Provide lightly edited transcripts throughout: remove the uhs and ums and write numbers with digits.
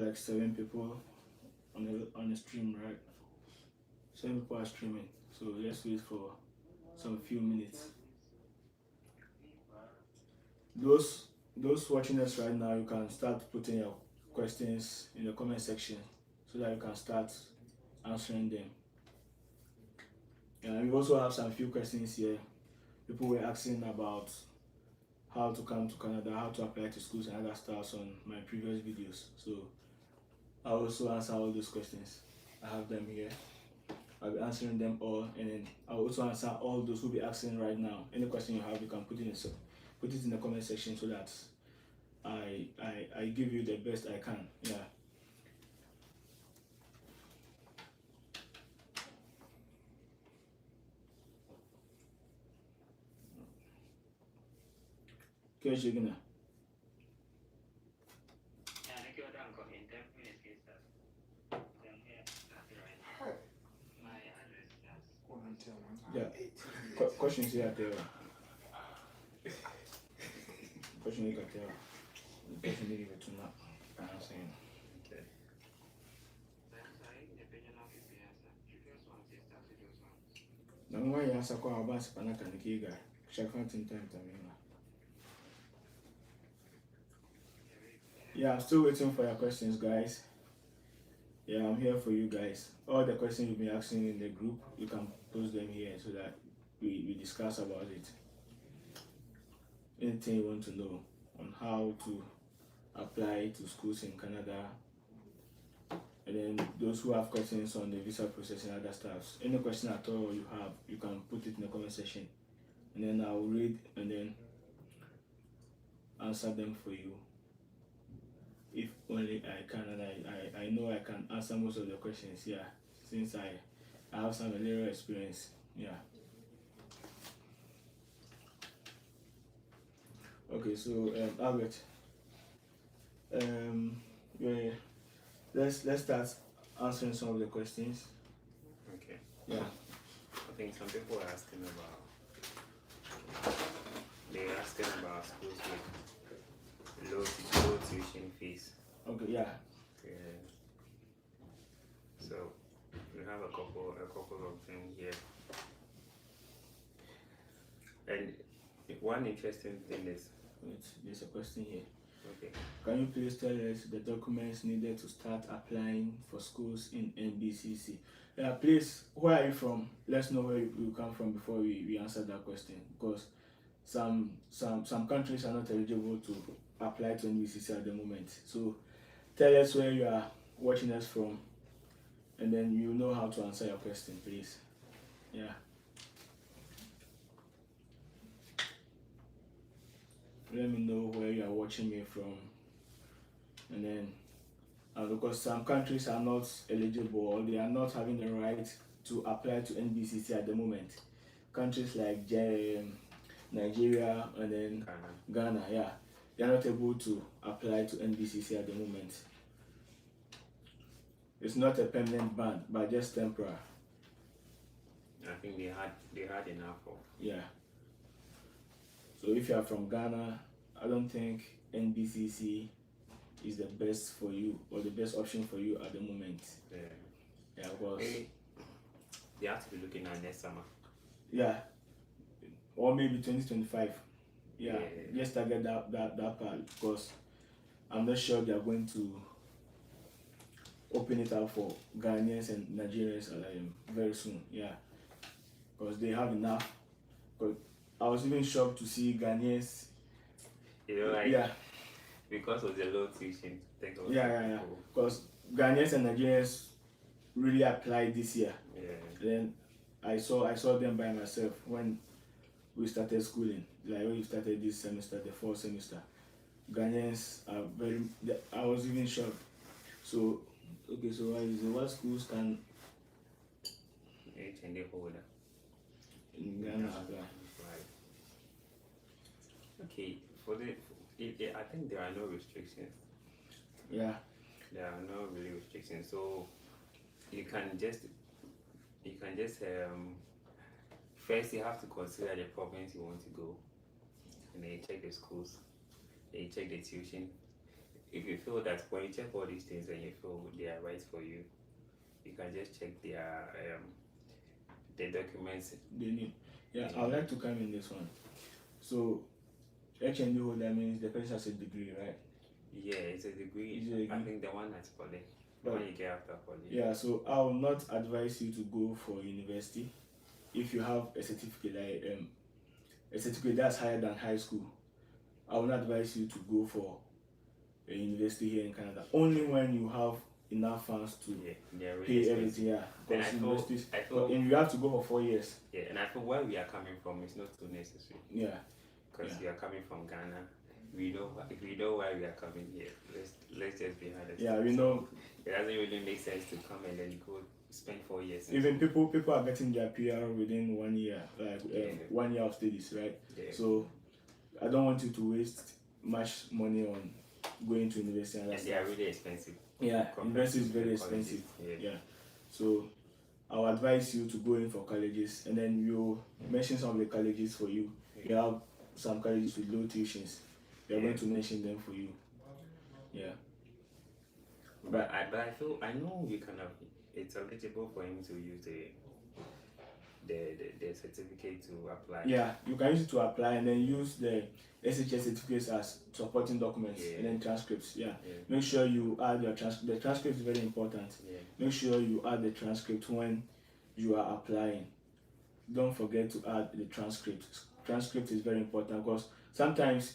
like 7 people on the stream, right? 7 people are streaming. So let's wait for some few minutes. Those watching us right now, you can start putting your questions in the comment section so that you can start answering them. And we also have some few questions here. People were asking about how to come to Canada, how to apply to schools and other stuff on my previous videos. So I'll also answer all those questions. I have them here. I'll be answering them all, and then I'll also answer all those who be asking right now. Any question you have, you can put it in the comment section so that I give you the best I can. Yeah. Okay, Shigina. Yeah. Questions here, there. Question you can tell. Question you give it to now. I'm saying. Now, why you answer call about Spanaka and Kiga? Shakfantin time. Yeah, I'm still waiting for your questions, guys. Yeah, I'm here for you guys. All the questions you've been asking in the group, you can post them here so that we discuss about it. Anything you want to know on how to apply to schools in Canada, and then those who have questions on the visa process and other stuff. Any question at all you have, you can put it in the comment section, and then I'll read and then answer them for you. If only I can, and I know I can answer most of the questions, yeah, since I have some little experience, yeah. Okay, so Albert, yeah, let's start answering some of the questions. Okay. Yeah. I think some people are asking about schools with low tuition fees. Okay, yeah. So we have a couple of them here. And one interesting thing is, wait, there's a question here. Okay. Can you please tell us the documents needed to start applying for schools in NBCC? Yeah, please, where are you from? Let's know where you come from before we answer that question, because some countries are not eligible to apply to NBCC at the moment. So tell us where you are watching us from, and then you know how to answer your question, please. Yeah. Let me know where you are watching me from, and then because some countries are not eligible or they are not having the right to apply to NBCC at the moment. Countries like Nigeria and then Ghana, yeah, they are not able to apply to NBCC at the moment. It's not a permanent ban, but just temporary. I think they had enough of. Yeah. So if you are from Ghana, I don't think NBCC is the best for you or the best option for you at the moment. Yeah, because maybe they have to be looking at next summer. Yeah, or maybe 2025. Yeah, just target that part, because I'm not sure they are going to open it up for Ghanaians and Nigerians very soon. Yeah, because they have enough. Because I was even shocked to see Ghanaians. Yeah. Because of the low tuition. Yeah. Because Ghanaians and Nigerians really applied this year. Yeah. Then I saw them by myself when we started schooling. Like when we started this semester, the fall semester. Ghanaians are I was even shocked. So okay, so what schools can HND holder in Ghana apply? Right. Okay, I think there are no restrictions. Yeah. There are no really restrictions. So you can just first you have to consider the province you want to go, and then you check the schools, then you check the tuition. if you feel that when you check all these things and you feel they are right for you, you can just check the documents they need. Yeah, I would like to come in this one. So HND holder means the person has a degree, right? Yeah, it's a degree. It's a degree. I think the one that's poly, the one you get after poly. Yeah, so I will not advise you to go for university if you have a certificate, like a certificate that's higher than high school. I will not advise you to go for a university here in Canada. Only when you have enough funds to really pay everything. Yeah, and I feel, and you have to go for 4 years. Yeah, and I feel where we are coming from is not too necessary. Yeah, because we are coming from Ghana. We know why we are coming here. Let's just be honest. Yeah, we know. It doesn't really make sense to come and then go spend 4 years. Even people are getting their PR within 1 year, like 1 year of studies, right? Yeah. So I don't want you to waste much money on going to university and they are really expensive. Yeah, university is very expensive. Yeah. So I'll advise you to go in for colleges, and then you mention some of the colleges for you. You have some colleges with low tuitions. They're going to mention them for you. Yeah. But I know you can have, it's eligible for him to use the certificate to apply. Yeah, you can use it to apply and then use the SHS certificates as supporting documents and then transcripts. Yeah. Make sure you add your transcript. The transcript is very important. Make sure you add the transcript when you are applying. Don't forget to add the transcript. Transcript is very important because sometimes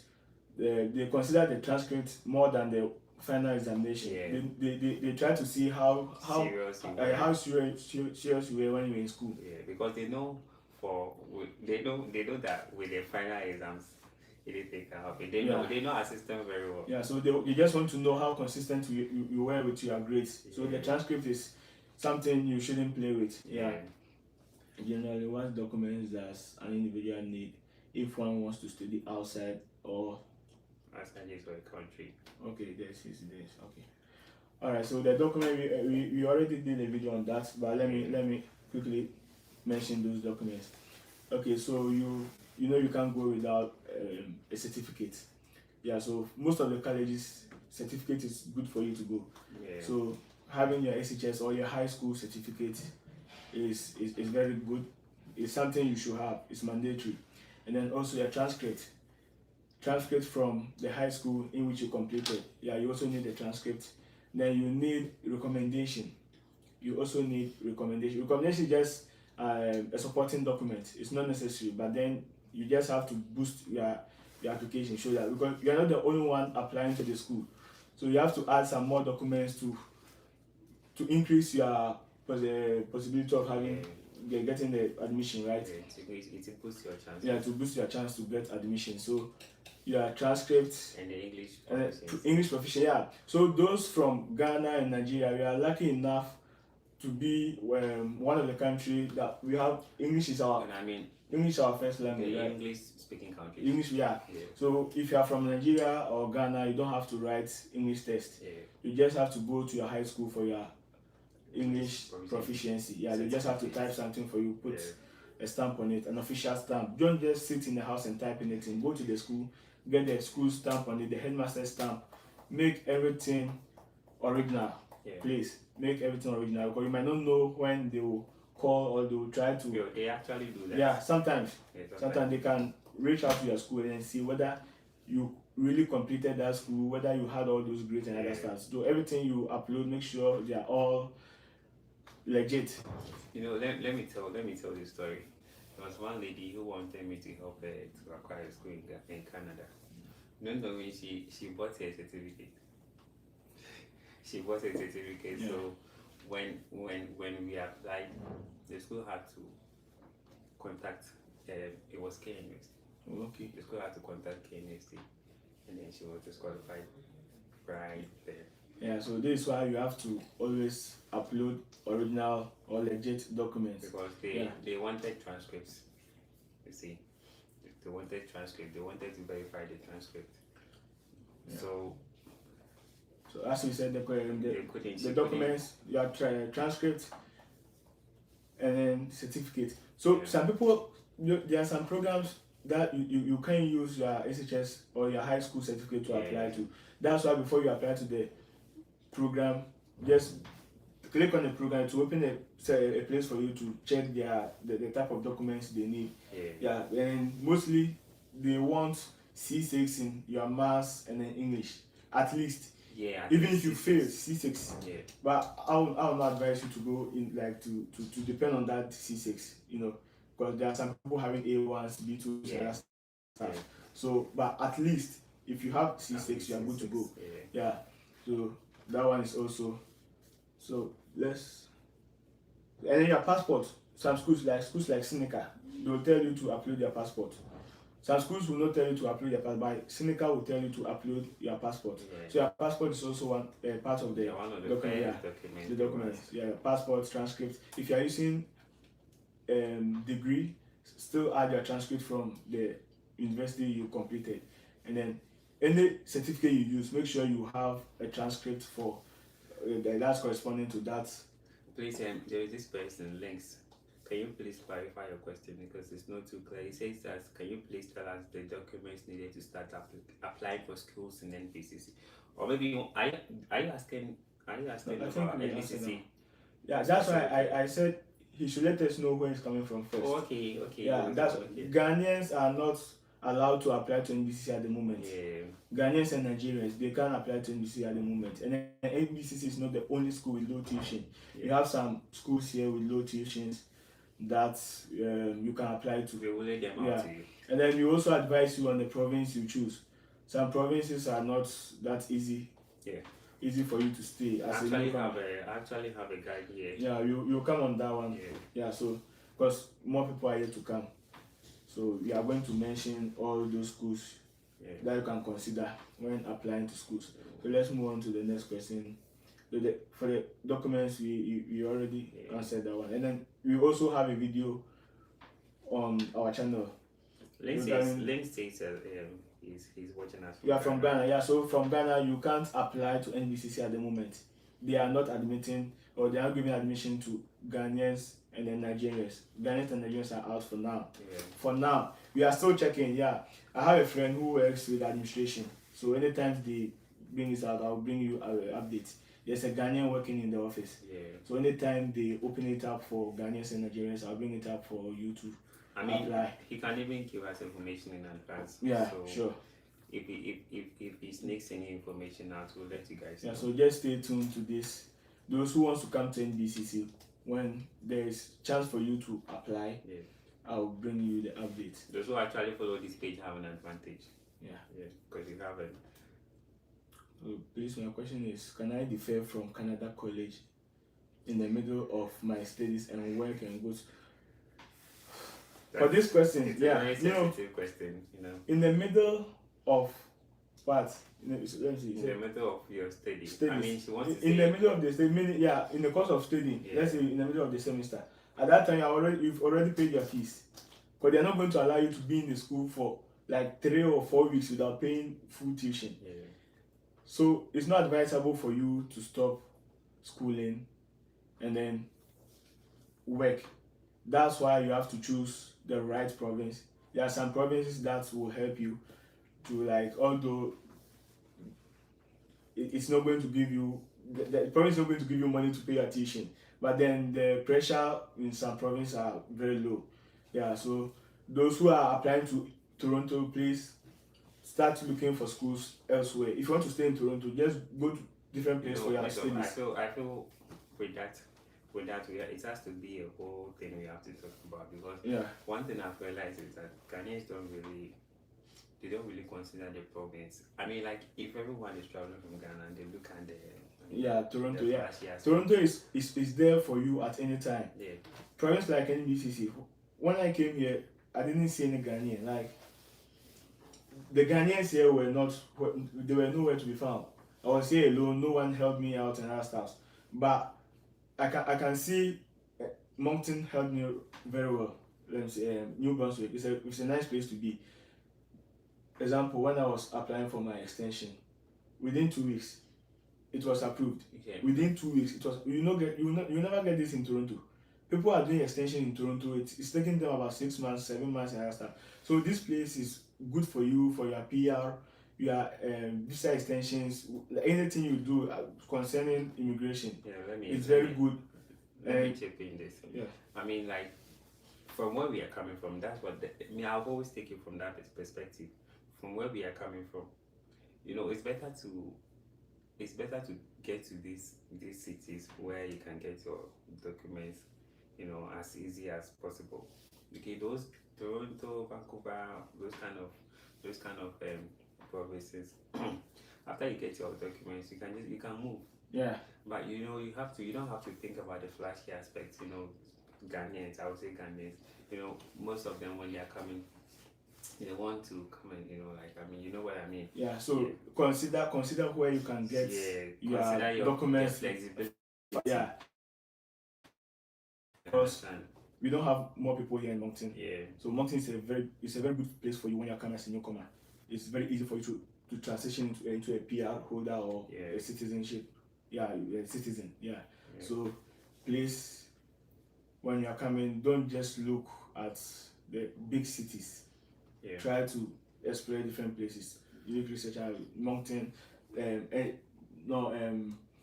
they consider the transcript more than the final examination. They try to see how serious you were when you were in school. Yeah, because they know that with the final exams anything can happen. They know our system very well. Yeah, so they just want to know how consistent you were with your grades. So the transcript is something you shouldn't play with. Yeah. Generally, what documents does an individual need if one wants to study outside or outside this country? Okay, this. Okay. Alright, so the document we already did a video on that, but let me quickly mention those documents. Okay, so you can't go without a certificate. Yeah, so most of the colleges certificate is good for you to go. Yeah. So having your SHS or your high school certificate is very good. It's something you should have. It's mandatory. And then also your transcript from the high school in which you completed. Yeah, you also need a transcript. Then you need recommendation. You also need recommendation. Recommendation is just a supporting document. It's not necessary, but then you just have to boost your application, show that, because you're not the only one applying to the school. So you have to add some more documents to increase your possibility of getting the admission, right? It boosts your chance. Yeah, to boost your chance to get admission. So your transcript and the English proficiency. Yeah. So those from Ghana and Nigeria, we are lucky enough to be one of the countries that we have English is our first language. Right? English speaking countries. English, yeah. So if you are from Nigeria or Ghana, you don't have to write English test. You just have to go to your high school for your English proficiency. Yeah, they just have to type something for you, put a stamp on it, an official stamp. Don't just sit in the house and type anything. Go to the school, get the school stamp on it, the headmaster stamp. Make everything original. Please make everything original, because you might not know when they will call or they will try to. They actually do that. Yeah, sometimes they can reach out to your school and see whether you really completed that school, whether you had all those grades and other stuff. So everything you upload, make sure they are all legit. Let me tell this story. There was one lady who wanted me to help her to acquire a school in Canada. No, she bought a certificate. She bought a certificate. Yeah. So when we applied, the school had to contact. It was K University. Okay. The school had to contact K University, and then she was disqualified right there. Yeah, so this is why you have to always upload original or legit documents. Because they wanted transcripts. You see, they wanted transcript. They wanted to verify the transcript. Yeah. So as we said, the documents, your transcript, and then certificate. So some people, there are some programs that you can use your SHS or your high school certificate to apply to. That's why before you apply to the program, just click on the program to open a place for you to check the type of documents they need. And mostly they want C6 in your maths and then English at least. Even if you C6. fail C6. But I will not advise you to go in like to depend on that C6, because there are some people having A1s, B2s, and other stuff. So, but at least if you have C6, you are good to go. So that one is also. So and then your passport. Some schools like Seneca, they will tell you to upload your passport. Some schools will not tell you to upload your passport, but Seneca will tell you to upload your passport. So your passport is also one part of the document. The documents. Passport, transcript. If you are using degree, still add your transcript from the university you completed, and then any certificate you use, make sure you have a transcript for that's corresponding to that. Please, there is this person, Links. Can you please clarify your question because it's not too clear? It says that, can you please tell us the documents needed to start applying for schools in NBCC? Or maybe are you asking about NBCC? That's why I said he should let us know where it's coming from first. Okay. Ghanaians are not allowed to apply to NBCC at the moment. Ghanaians and Nigerians, they can't apply to NBCC at the moment. And then NBCC is not the only school with low tuition. You have some schools here with low tuitions that you can apply to. We will let them out to you. And then we also advise you on the province you choose. Some provinces are not that easy. Easy for you to stay. I actually have a guide here. You come on that one. So because more people are yet to come. So we are going to mention all those schools that you can consider when applying to schools. So let's move on to the next question. So for the documents, we already answered that one. And then we also have a video on our channel. Link says he's watching us from Ghana. So from Ghana, you can't apply to NBCC at the moment. They are not admitting, or they are giving admission to Ghanaians and then Nigerians. Ghanaians and Nigerians are out for now. For now, we are still checking. I have a friend who works with administration. So anytime they bring this out, I'll bring you an update. There's a Ghanaian working in the office. So anytime they open it up for Ghanaians and Nigerians, I'll bring it up for you to apply. He can even give us information in advance. Sure. If he sneaks any information out, we'll let you guys know. So just stay tuned to this. Those who wants to come to NBCC, when there is chance for you to apply, I'll bring you the update. Those who actually follow this page have an advantage. Because you haven't. Please, my question is, can I defer from Canada College in the middle of my studies and work and go to... For this question, it's a very sensitive question, in the middle of what? In the middle of your studies. I mean, she wants to in the middle of the study, in the course of studying, let's say in the middle of the semester. At that time, you've already paid your fees. Because they're not going to allow you to be in the school for like 3 or 4 weeks without paying full tuition. So it's not advisable for you to stop schooling and then work. That's why you have to choose the right province. There are some provinces that will help you to, like, although it's not going to give you, the province is not going to give you money to pay your tuition, but then the pressure in some provinces are very low. So those who are applying to Toronto, please start looking for schools elsewhere. If you want to stay in Toronto, just go to different places for your studies. I feel with that, it has to be a whole thing we have to talk about, because one thing I've realized is that Ghanaians don't really consider the province. I mean, like, if everyone is traveling from Ghana and they look at Toronto, Toronto is there for you at any time. Province like NBCC, when I came here, I didn't see any Ghanaian. Like, the Ghanaians here were nowhere to be found. I was here alone, no one helped me out and other stuff. But I can see Moncton helped me very well. Let me say, New Brunswick, it's a nice place to be. Example, when I was applying for my extension, within 2 weeks, it was approved. Within 2 weeks, it was. You never get this in Toronto. people are doing extension in Toronto. It's taking them about 6 months, 7 months, and other stuff. So this place is good for you, for your PR, your visa extensions, anything you do concerning immigration. It's very good. Let me chip in this. Yeah. I mean, like, from where we are coming from, that's what I've always taken from that perspective. From where we are coming from, it's better to get to these cities where you can get your documents, as easy as possible. Okay, those Toronto, Vancouver, those kind of provinces. After you get your documents, you can move. Yeah. But you don't have to think about the flashy aspects. Ghanaians, I would say Ghanaians. Most of them when they are coming, they want to come and you know what I mean. Yeah. So consider where you can get your documents. Your flexibility. Yeah. Because we don't have more people here in Moncton. Yeah. So Moncton is a very good place for you when you're coming as a newcomer. It's very easy for you to transition into a PR holder or a citizenship. Yeah, a citizen. Yeah. So please, when you're coming, don't just look at the big cities. Yeah. Try to explore different places. You need research out Moncton,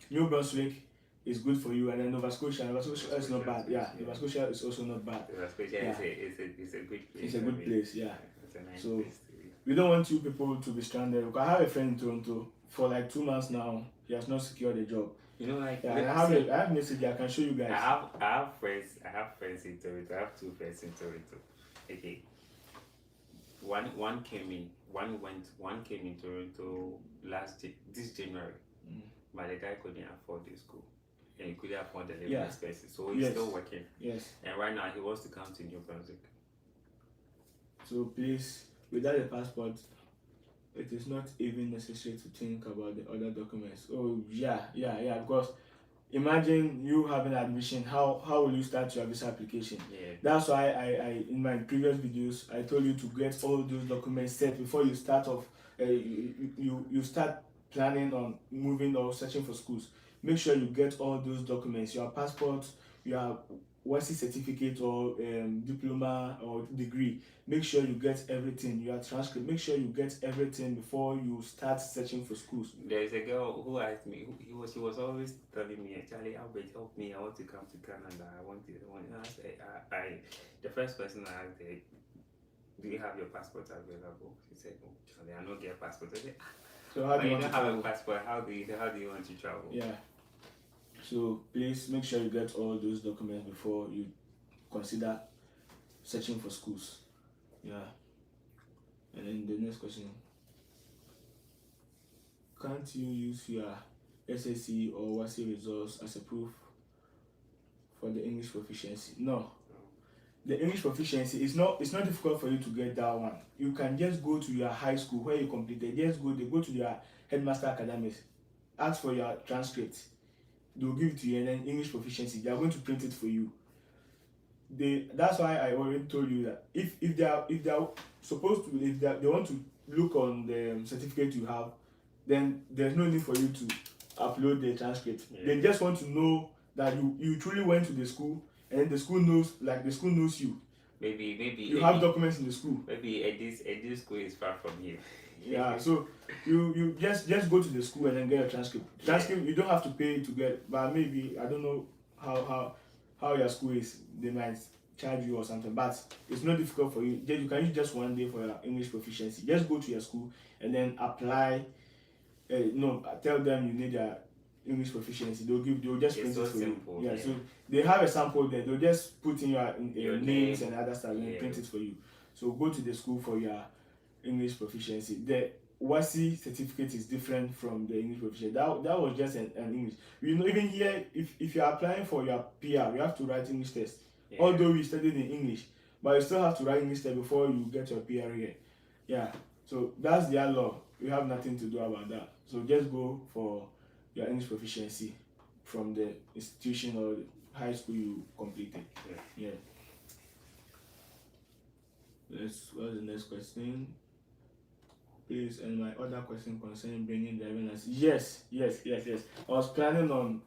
New Brunswick is good for you, and then Nova Scotia is not bad. Yeah, Nova Scotia is also not bad. Nova Scotia is a good place. It's a good place, yeah. It's a nice so place to be. We don't want you people to be stranded. I have a friend in Toronto for like 2 months now. He has not secured a job. I have a message I can show you guys. I have friends in Toronto. I have 2 friends in Toronto. Okay. One came in Toronto this January, but the guy couldn't afford the school, and he couldn't afford the living expenses, so he's still working. Yes. And right now he wants to come to New Brunswick. So please, without a passport, it is not even necessary to think about the other documents. Oh yeah. Because imagine you having admission. How will you start your visa application? Yeah. That's why I in my previous videos I told you to get all those documents set before you start off. You start planning on moving or searching for schools. Make sure you get all those documents: your passport, your WASI certificate or diploma or degree. Make sure you get everything. Your transcript. Make sure you get everything before you start searching for schools. There's a girl who asked me. She was always telling me, "Charlie, Albert, help me. I want to come to Canada. The first person I asked her, do you have your passport available? She said, "Oh, Charlie, I don't get a passport." I said, so how do you don't want have to travel? a passport? How do you want to travel? Yeah. So please make sure you get all those documents before you consider searching for schools. Yeah. And then the next question: can't you use your SSC or WASI results as a proof for the English proficiency? No. The English proficiency is not. It's not difficult for you to get that one. You can just go to your high school where you completed. Go to your headmaster academies, ask for your transcript. They'll give it to you, and then English proficiency. They are going to print it for you. That's why I already told you that if they are supposed to, if they want to look on the certificate you have, then there's no need for you to upload the transcript. Yeah. They just want to know that you truly went to the school, and the school knows you. Maybe you have documents in the school. Maybe this school is far from here. Yeah, so you just go to the school and then get a transcript. You don't have to pay to get, but maybe I don't know how your school is. They might charge you or something, but it's not difficult for you. You can use just 1 day for your English proficiency. Just go to your school and then apply. Tell them you need your English proficiency. They'll just print it for simple, you. Yeah, so they have a sample there. They'll just put in your names and other stuff and print it for you. So go to the school for your English proficiency. The WASI certificate is different from the English proficiency. That was just an English. Even here, if you are applying for your PR, you have to write English test. Yeah. Although we studied in English, but you still have to write English test before you get your PR here. Yeah. So that's their law. We have nothing to do about that. So just go for your English proficiency from the institution or high school you completed. Yeah. What's the next question? Please, and my other question concerning bringing driving license. Yes. I was planning on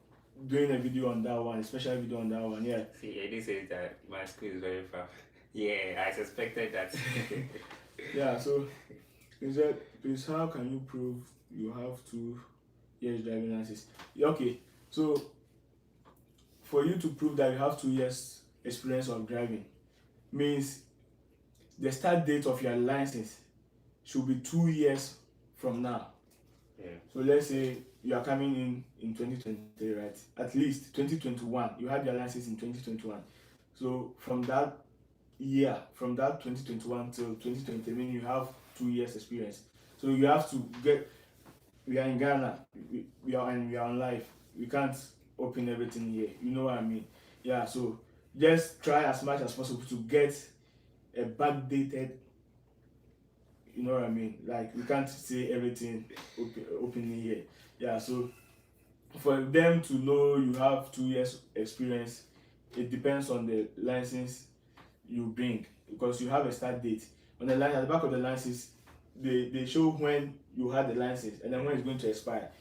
doing a video on that one, a special video on that one. Yeah. See, Eddie says that my school is very far. Yeah, I suspected that. Yeah. So he said, please, how can you prove you have 2 years driving license? Okay. So for you to prove that you have 2 years experience of driving means the start date of your license should be 2 years from now. Yeah. So let's say you are coming in 2023, right? At least 2021. You had your license in 2021. So from that year, from that 2021 till 2020, I mean you have 2 years experience. So you have to get. We are in Ghana. We are on live. We can't open everything here. You know what I mean? Yeah. So just try as much as possible to get a backdated. You know what I mean? Like we can't say everything openly here. Yeah. So for them to know you have 2 years experience, it depends on the license you bring, because you have a start date on the license. At the back of the license, they show when you had the license and then when it's going to expire.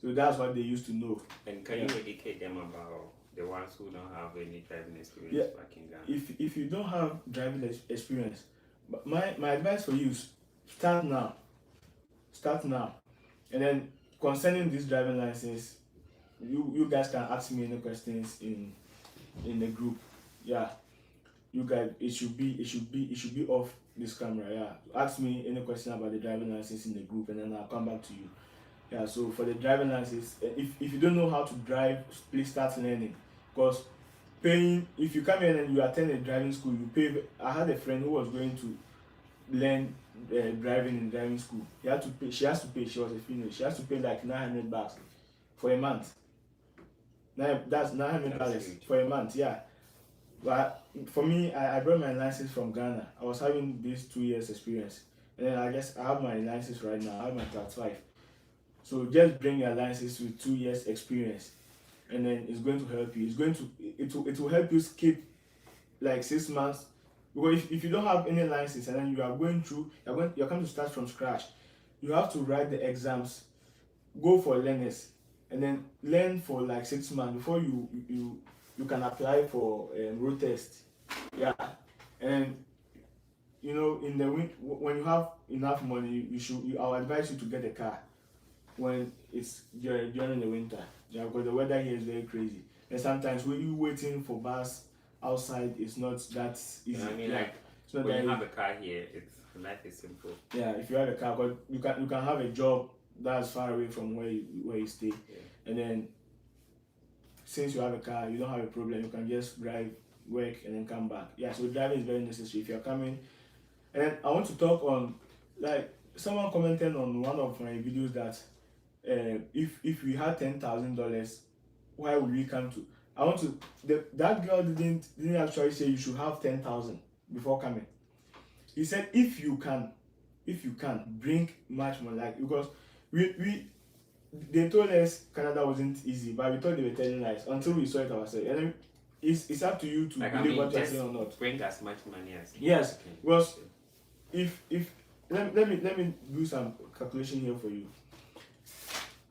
So that's what they used to know. And can you educate them about the ones who don't have any driving experience back in Ghana? If you don't have driving experience, my advice for you is start now, and then concerning this driving license, you guys can ask me any questions in the group. Yeah, you guys, it should be off this camera. Yeah, ask me any question about the driving license in the group, and then I'll come back to you. Yeah, so for the driving license, if you don't know how to drive, please start learning, because paying, if you come in and you attend a driving school, you pay. I had a friend who was going to learn driving in driving school. She has to pay. She was a female. She has to pay like $900 for a month. That's $900 for a month. Yeah, but for me, I brought my license from Ghana. I was having this 2 years experience, and then I guess I have my license right now. I have my class 5. So just bring your license with 2 years experience, and then it's going to help you. It will help you skip like 6 months. Because if you don't have any license and then you are going through, you're coming to start from scratch, you have to write the exams, go for learners, and then learn for like 6 months before you can apply for road test. Yeah, and you know, in the when you have enough money, I'll advise you to get a car when it's during the winter. Yeah, because the weather here is very crazy, and sometimes when you waiting for bus outside, it's not that easy. You know what I mean? Yeah. Like when you have a car here, life is simple. Yeah, if you have a car, but you can have a job that's far away from where you stay, and then since you have a car, you don't have a problem. You can just drive, work, and then come back. Yeah, so driving is very necessary if you're coming. And then I want to talk on, like, someone commented on one of my videos that if we had $10,000, why would we come to? That girl didn't actually say you should have 10,000 before coming. He said if you can bring much more, like, because they told us Canada wasn't easy, but we thought they were telling lies until we saw it ourselves. And then it's up to you to believe what you're saying or not. Bring as much money as yes, because if let me do some calculation here for you.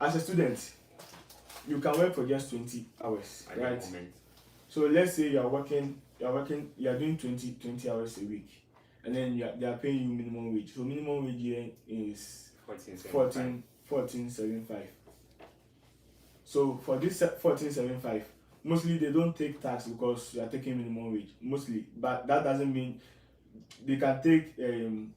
As a student, you can work for just 20 hours, right? So let's say you are doing 20 hours a week, and then they are paying you minimum wage. So minimum wage here is $14.75. So for this $14.75, mostly they don't take tax because you are taking minimum wage, mostly. But that doesn't mean they can take it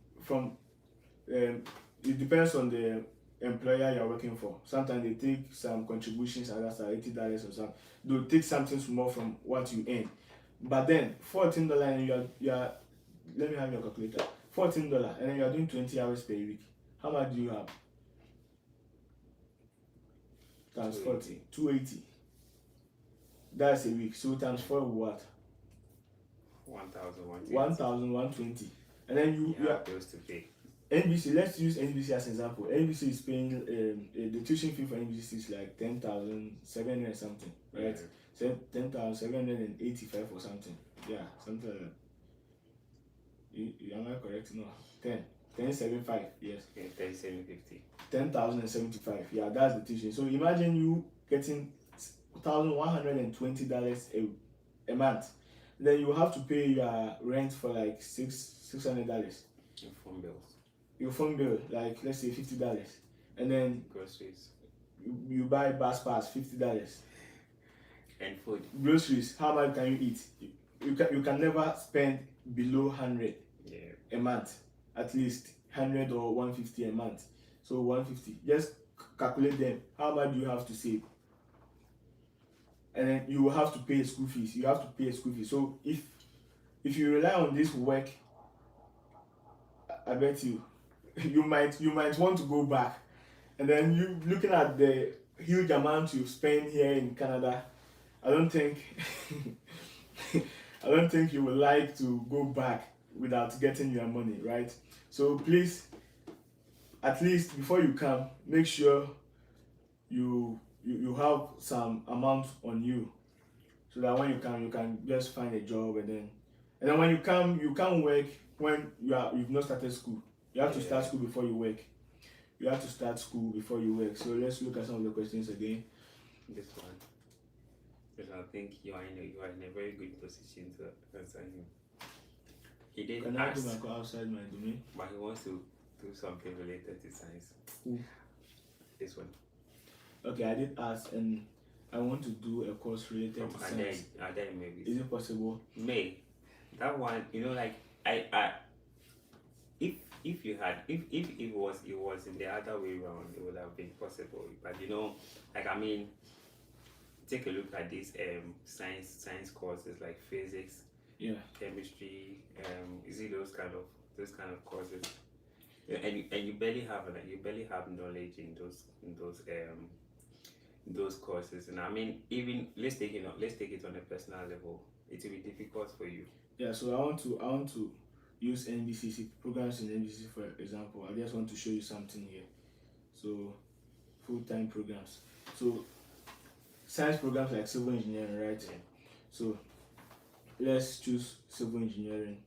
depends on the employer you're working for. Sometimes they take some contributions, others are $80 or something. They'll take something small from what you earn. But then $14 and you are let me have your calculator. $14 and then you are doing 20 hours per week. How much do you have? Times 40, 280. That's a week. So times 4 what? 1,120. And then you have bills to pay. NBC, let's use NBC as an example. NBC is paying the tuition fee for NBC is like 10,700 something, right? Yeah. 10,785 or something. Yeah, something like that. Am I correct? No, 10,750. Yes. Okay, 10,750. 10,075. Yeah, that's the tuition. So imagine you getting $1,120 a month. Then you have to pay your rent for like $600. And phone bills, Your phone bill, like let's say $50, and then groceries, you buy bus pass $50. and food. Groceries, how much can you eat? You can never spend below 100 Yeah. a month, at least 100 or 150 a month. So 150, just calculate them. How much do you have to save? And then you will have to pay school fees. You have to pay school fees. So if you rely on this work, I bet you you might want to go back. And then you looking at the huge amount you spend here in Canada, I don't think I don't think you would like to go back without getting your money, right? So please, at least before you come, make sure you have some amount on you, so that when you can just find a job, and then when you can't work when you've not started school. You have to start school before you work. You have to start school before you work. So let's look at some of the questions again. This one. Because I think you are in a very good position to answer him. He did Can I ask, go outside my domain? but he wants to do something related to science. Who? This one. Okay, I did ask, and I want to do a course related From to science. Adele maybe. Is it possible? May. That one, like I if it was in the other way around, it would have been possible. But like I mean, take a look at these science courses like physics, chemistry, is it those kind of courses? Yeah, and you barely have knowledge in those courses. And I mean, even let's take it on a personal level, it will be difficult for you. Yeah, so I want to use NBCC programs in NBCC, for example. I just want to show you something here. So full-time programs. So science programs like civil engineering, right? Yeah. So let's choose civil engineering.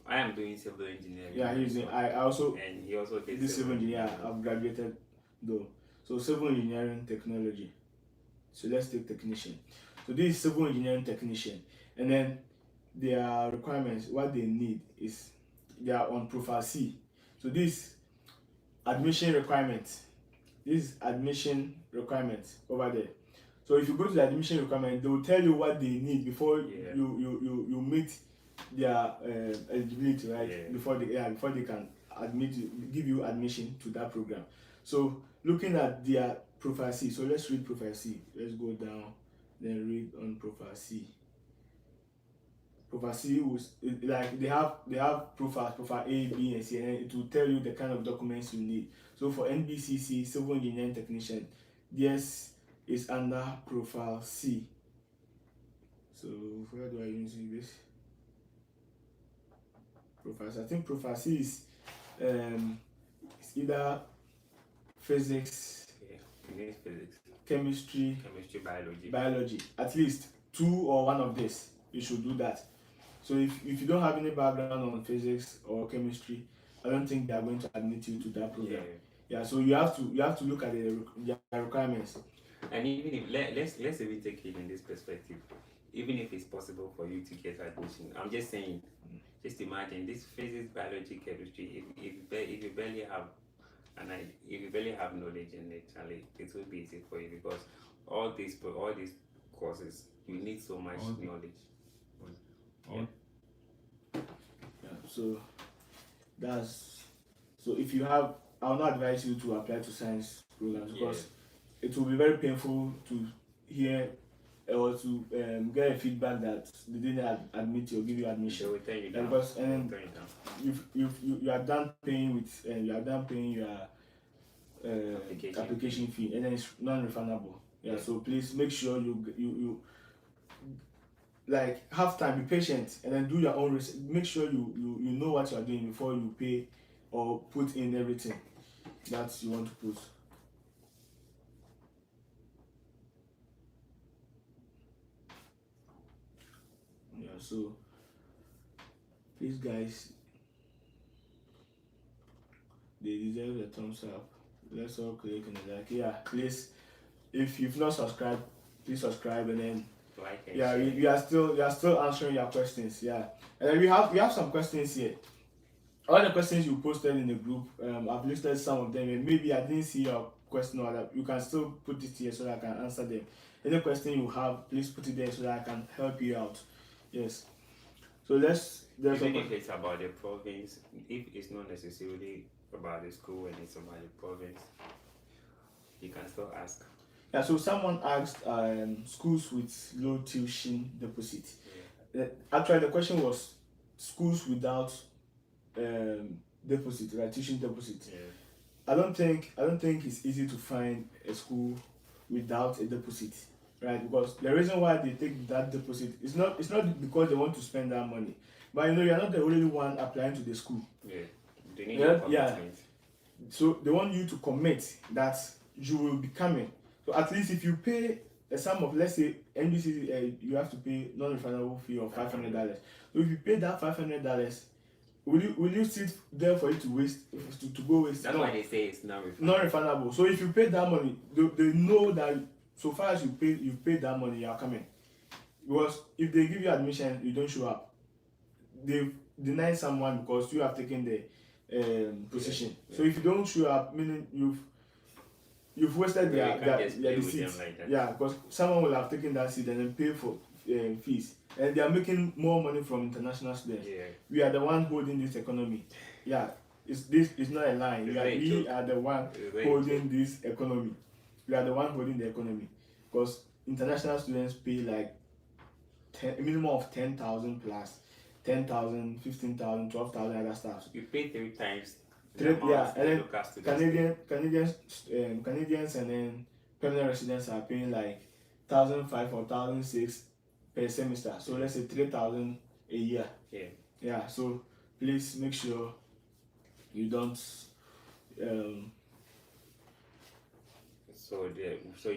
I am doing civil engineering. Yeah, I also, and he also did this civil engineer. I've graduated though. So civil engineering technology. So let's take technician. So this is civil engineering technician, and then their requirements, what they need is they are on profile C. So this admission requirements. This is admission requirements over there. So if you go to the admission requirement, they will tell you what they need before you meet their eligibility, right? Yeah. Before they can give you admission to that program. So looking at their profile C, so let's read profile C. Let's go down, then read on profile C. Profile C was like they have profiles, profile A, B, and C, and it will tell you the kind of documents you need. So for NBCC, civil engineering technician, this is under profile C. So where do I use this? Profiles. I think profile C is it's either physics, physics, chemistry, biology. At least 2 or 1 of this. You should do that. So if you don't have any background on physics or chemistry, I don't think they are going to admit you to that program. Yeah. So you have to look at the requirements. And even if let's even take it in this perspective, even if it's possible for you to get admission, I'm just saying, just imagine this physics, biology, chemistry. If you barely have knowledge in it, Charlie, it will be easy for you, because all these courses, you need so much knowledge. So if you have, I will not advise you to apply to science programs, because it will be very painful to hear or to get a feedback that they didn't admit you or give you admission. They will tell you down. Because you are done paying your application fee, and then it's non-refundable. So please make sure you like have time, be patient, and then do your own research. Make sure you know what you are doing before you pay or put in everything that you want to put. So please guys, they deserve a thumbs up. Let's all click on the like. Please if you've not subscribed, please subscribe, and then Like and yeah, share. we are still answering your questions. Yeah, and then we have some questions here. All the questions you posted in the group, I've listed some of them, and maybe I didn't see your question or that. You can still put it here so that I can answer them. Any question you have, please put it there so that I can help you out. Yes. So there's Even a if it's about the province, if it's not necessarily about the school and it's about the province, you can still ask. yeah. So someone asked schools with low tuition deposit. Actually, the question was schools without deposit, right? Tuition deposit. Yeah. I don't think it's easy to find a school without a deposit, right? Because the reason why they take that deposit is not because they want to spend that money, but you know you're not the only one applying to the school. Yeah. They need your Yeah. commitment. So they want you to commit that you will be coming. So at least if you pay a sum of, let's say NBCC, you have to pay non-refundable fee of $500. So if you pay that $500, will you sit there for it to waste to go waste? That's why they say it's not refundable. Non-refundable. So if you pay that money, they know that so far as you paid that money, you are coming. Because if they give you admission, you don't show up, they've denied someone because you have taken the position. Yeah. So if you don't show up, meaning you've wasted their seat. Like yeah, because someone will have taken that seat and then pay for fees, and they are making more money from international students. Yeah. We are the one holding this economy. Yeah, it's not a lie. We are the one holding this economy. We are the one holding the economy because international students pay like a minimum of 10,000 plus 10,000, 15,000, 12,000 other stuff. You pay 3 times. Yeah, and then Canadians and then permanent residents are paying like 1,500 or 1,600 per semester. So let's say 3,000 a year. Yeah. Yeah. So please make sure you don't. So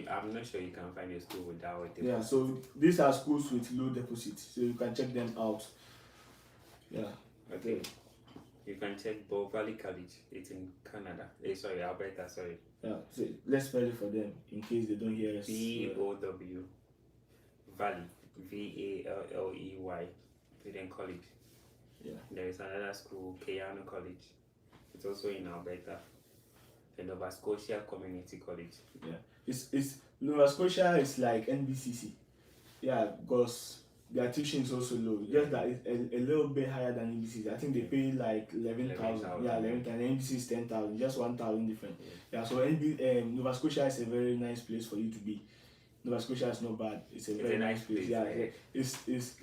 I'm not sure you can find a school without a deposit. Yeah. So these are schools with low deposit, so you can check them out. Yeah. Okay. You can check Bow Valley College. It's in Canada. Sorry, Alberta. Sorry. Yeah. So let's spell it for them in case they don't hear us. BOW Valley, VALLEY. Then college. Yeah. There is another school, Keanu College. It's also in Alberta. The Nova Scotia Community College. Yeah. It's Nova Scotia is like NBCC. Yeah, because their tuition is also low. Just that it's a little bit higher than NBCC. I think they pay like 11,000. Yeah, 11,000. NBCC is 10,000. Just 1,000 different. Yeah. So Nova Scotia is a very nice place for you to be. Nova Scotia is not bad. It's a very nice place. Yeah. It's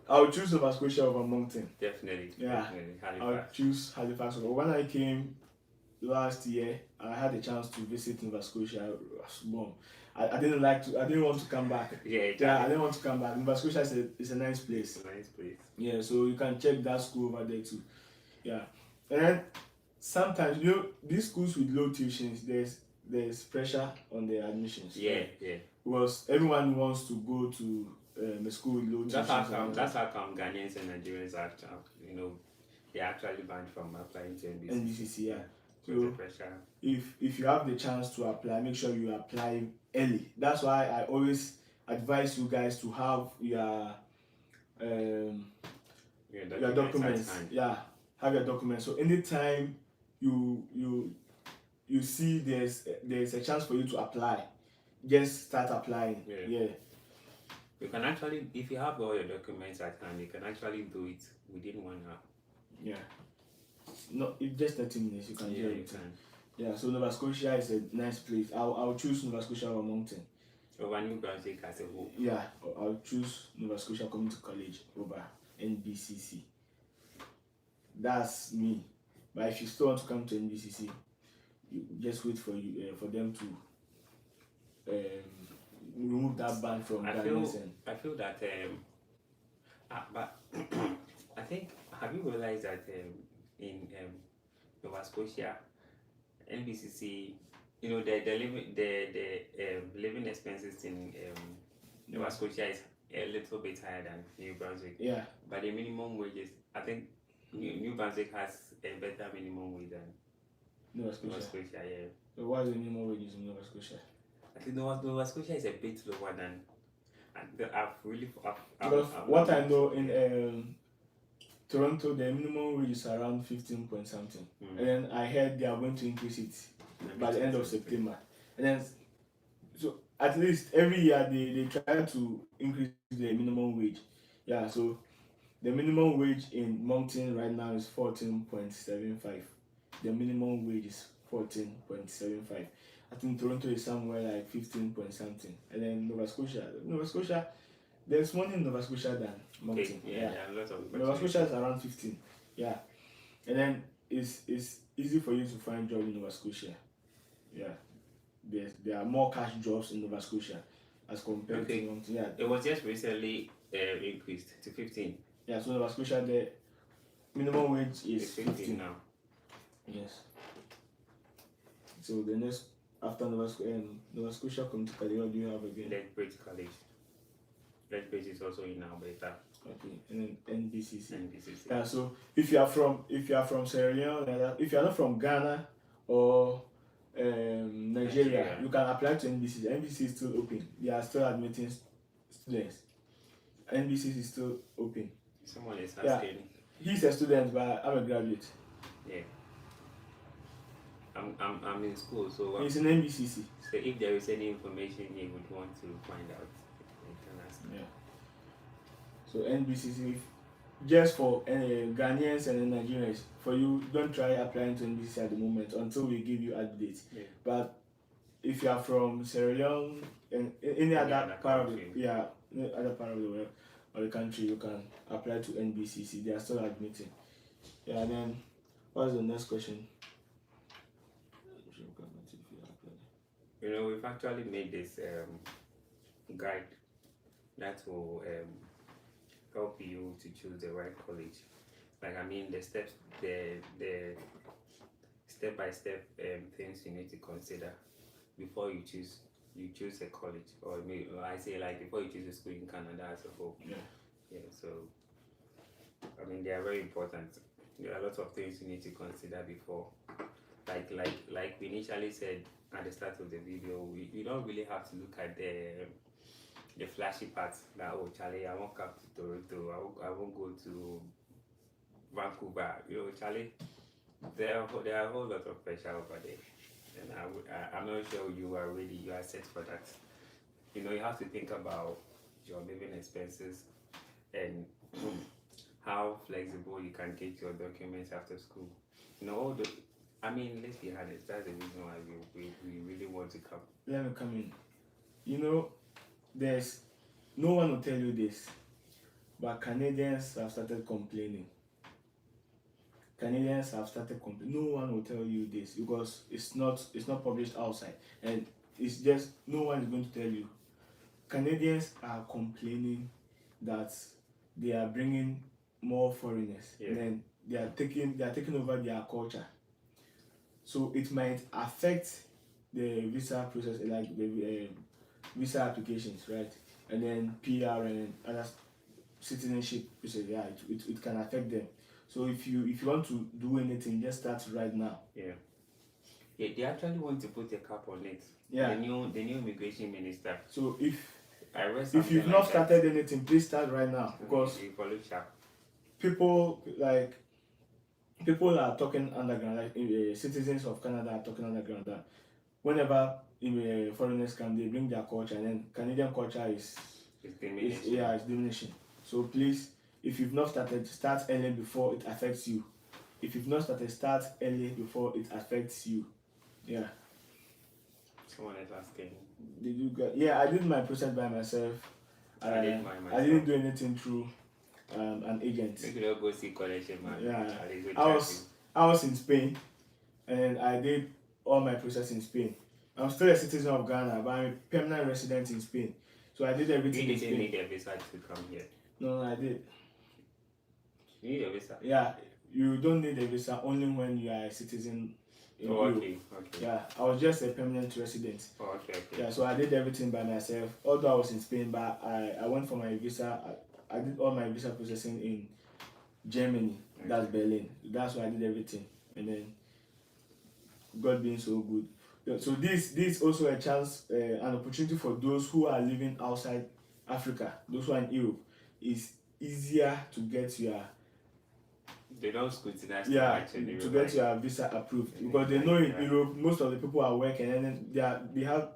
I would choose Nova Scotia over Moncton. Definitely. Yeah. Definitely. I would choose Halifax. When I came last year, I had a chance to visit Nova Scotia. I didn't want to come back. Yeah, I didn't want to come back. Nova Scotia is a nice place. It's a nice place. Yeah, so you can check that school over there too. Yeah, and then sometimes these schools with low tuitions, there's pressure on their admissions. Yeah, right? yeah. Because everyone wants to go to a school with low tuitions. That's how come Ghanaians and Nigerians are, they're actually banned from applying to NBCC. Yeah. So if you have the chance to apply, make sure you apply early. That's why I always advise you guys to have your documents. Yeah, have your documents. So anytime you see there's a chance for you to apply, just start applying. Yeah. You can actually, if you have all your documents at hand, you can actually do it within 1 hour. Yeah. No, it's just 30 minutes. You can do it. Yeah, so Nova Scotia is a nice place. I'll choose Nova Scotia over Moncton. Over New Brunswick as a whole. Yeah, I'll choose Nova Scotia Community College over NBCC. That's me. But if you still want to come to NBCC, you just wait for them to remove that ban from Ghanaians. I feel that but I think, have you realized that in Nova Scotia, NBCC, the living expenses in Nova Scotia is a little bit higher than New Brunswick. Yeah. But the minimum wages, I think New Brunswick has a better minimum wage than Nova Scotia. Yeah. So what is the minimum wages in Nova Scotia? I think Nova Scotia is a bit lower than. I've really. Because I'm what not I know sure. in Toronto, the minimum wage is around 15 point something, and then I heard they are going to increase it by the end of September, and then so at least every year they try to increase the minimum wage. Yeah, so the minimum wage in Moncton right now is 14.75. The minimum wage is 14.75. I think Toronto is somewhere like 15 point something, and then Nova Scotia, there's money in Nova Scotia than Moncton. Okay, yeah, there are lots of Nova Scotia opportunities. is around 15. Yeah, and then it's easy for you to find job in Nova Scotia. Yeah, there are more cash jobs in Nova Scotia as compared to Moncton. Yeah, It was just recently increased to 15. yeah. So Nova Scotia, the minimum wage is It's 15 now. Yes. So the next after Nova Scotia Community College, what do you have again? Lethbridge College. Lethbridge is also in Alberta. Okay, and then NBCC. NBCC. Yeah. So if you are from Sierra Leone, if you are not from Ghana or Nigeria, you can apply to NBCC. NBCC is still open. They are still admitting students. NBCC is still open. Someone is asking. He's a student, but I'm a graduate. Yeah. I'm in school, so he's in NBCC. So if there is any information you would want to find out, you can ask. Yeah. So NBCC, just for Ghanaians and Nigerians, for you, don't try applying to NBCC at the moment until we give you updates. Yeah. But if you are from Sierra Leone and any other part of the other part of the world or the country, you can apply to NBCC. They are still admitting. Yeah. And then what's the next question? You know, we've actually made this guide that will help you to choose the right college. Like, I mean, the steps, the step-by-step things you need to consider before you choose a college, or maybe I say like before you choose a school in Canada as a whole. Yeah. So I mean, they are very important. There are lots of things you need to consider before. Like we initially said at the start of the video, we don't really have to look at the flashy parts. That, oh Charlie, I won't come to Toronto, I won't go to Vancouver. You know, Charlie, there are a whole lot of pressure over there, and I'm not sure you are set for that. You know, you have to think about your living expenses and how flexible you can get your documents after school. You know, I mean, let's be honest, that's the reason why we really want to come. Let me come in. You know, there's no one will tell you this, but Canadians have started complaining. No one will tell you this because it's not published outside, and it's just no one is going to tell you. Canadians are complaining that they are bringing more foreigners, and then they are taking over their culture. So it might affect the visa process, like the visa applications, right? And then PR and other citizenship process. Yeah, it can affect them. So if you want to do anything, just start right now. Yeah, they actually want to put a cap on it. Yeah. The new immigration minister. So if you've like not started anything, please start right now, because people are talking underground, like citizens of Canada are talking underground that whenever foreigners come, they bring their culture, and then Canadian culture is diminishing. So please, if you've not started, start early before it affects you. If you've not started, start early before it affects you. Yeah. Someone is asking. Did you get? Yeah, I did my process by myself. I did mine myself. I didn't do anything through an agent. You could go see collection, man. Yeah. I was in Spain, and I did all my process in Spain. I'm still a citizen of Ghana, but I'm a permanent resident in Spain. So I did everything in Spain. You didn't need a visa to come here. No, I did. You need a visa? Yeah, you don't need a visa only when you are a citizen. Okay. Yeah, I was just a permanent resident. Okay. Yeah, so I did everything by myself. Although I was in Spain, but I went for my visa. I did all my visa processing in Germany. That's Berlin. That's why I did everything. And then God being so good, So this also a chance, an opportunity for those who are living outside Africa, those who are in Europe. Is easier to get your They don't scrutinize too yeah much in to Europe, get like, your visa approved, in because they like know in that. Europe most of the people are working, and then they have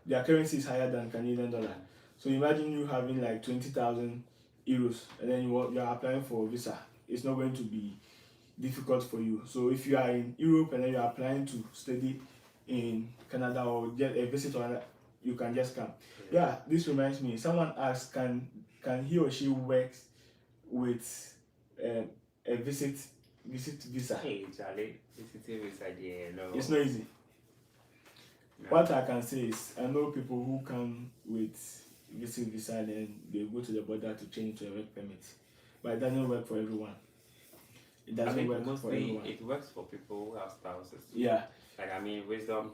their currency is higher than Canadian dollar. So imagine you having like 20,000 euros, and then you are applying for a visa. It's not going to be difficult for you. So if you are in Europe and then you are applying to study in Canada or get a visit, or you can just come. Yeah, this reminds me. Someone asked, can he or she work with a visit visa? Hey, Charlie, visiting visa, yeah, no. It's not easy. No. What I can say is, I know people who come with visit visa and then they go to the border to change to a work permit, but it doesn't work for everyone. It I doesn't think work for mostly everyone. it works for people who have spouses. Yeah. Like, I mean, wisdom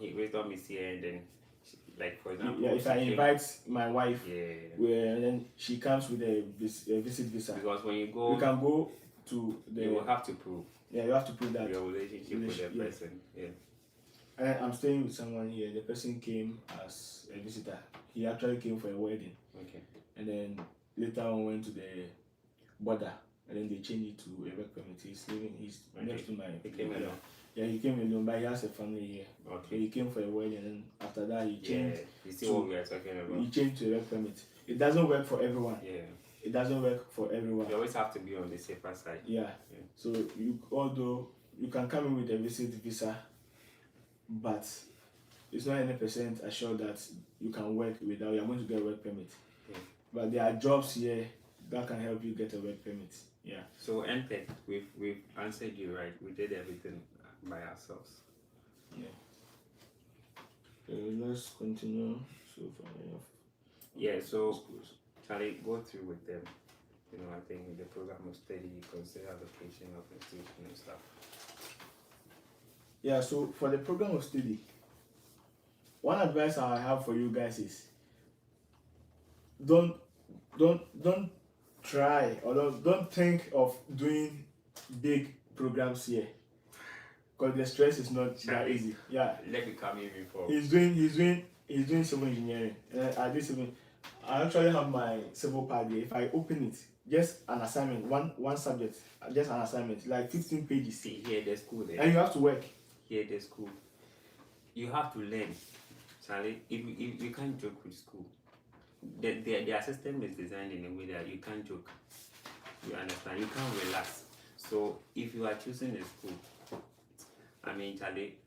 is here, and then, like, for example, Yeah, if I invite my wife, yeah, and then she comes with a visit visa, because when you go, we can go to you will have to prove, yeah, you have to prove that your relationship with the person. Yeah. And I'm staying with someone here. The person came as a visitor. He actually came for a wedding. Okay. And then later on went to the border, and then they changed it to a work permit. He's living. He's next to my. He came alone. Yeah, he came alone, but he has a family here. Okay. So he came for a wedding, and then after that he changed. Yeah, you see what we are talking about. He changed to a work permit. It doesn't work for everyone. Yeah. It doesn't work for everyone. You always have to be on the safer side. Yeah. So although you can come in with a visit visa, but it's not 100% assured that you can work without you're going to get a work permit. Yeah. But there are jobs here that can help you get a work permit. Yeah. So NPEC, we've answered you right. We did everything by ourselves. Yeah. Let's continue. So far, yeah. So Charlie, go through with them. You know, I think the program of study, consider allocation of institution and stuff. Yeah. So for the program of study, one advice I have for you guys is don't try or don't think of doing big programs here, because the stress is not that easy. Yeah. Let me come in before. He's doing civil engineering. I did civil. I actually have my civil part here. If I open it, just an assignment, one subject, just an assignment, like 15 pages. See, here there's school there. And you have to work. Here there's school. You have to learn, Charlie. If you can't joke with school, their system is designed in a way that you can't joke. You understand? You can't relax. So if you are choosing a school, I mean, Charlie,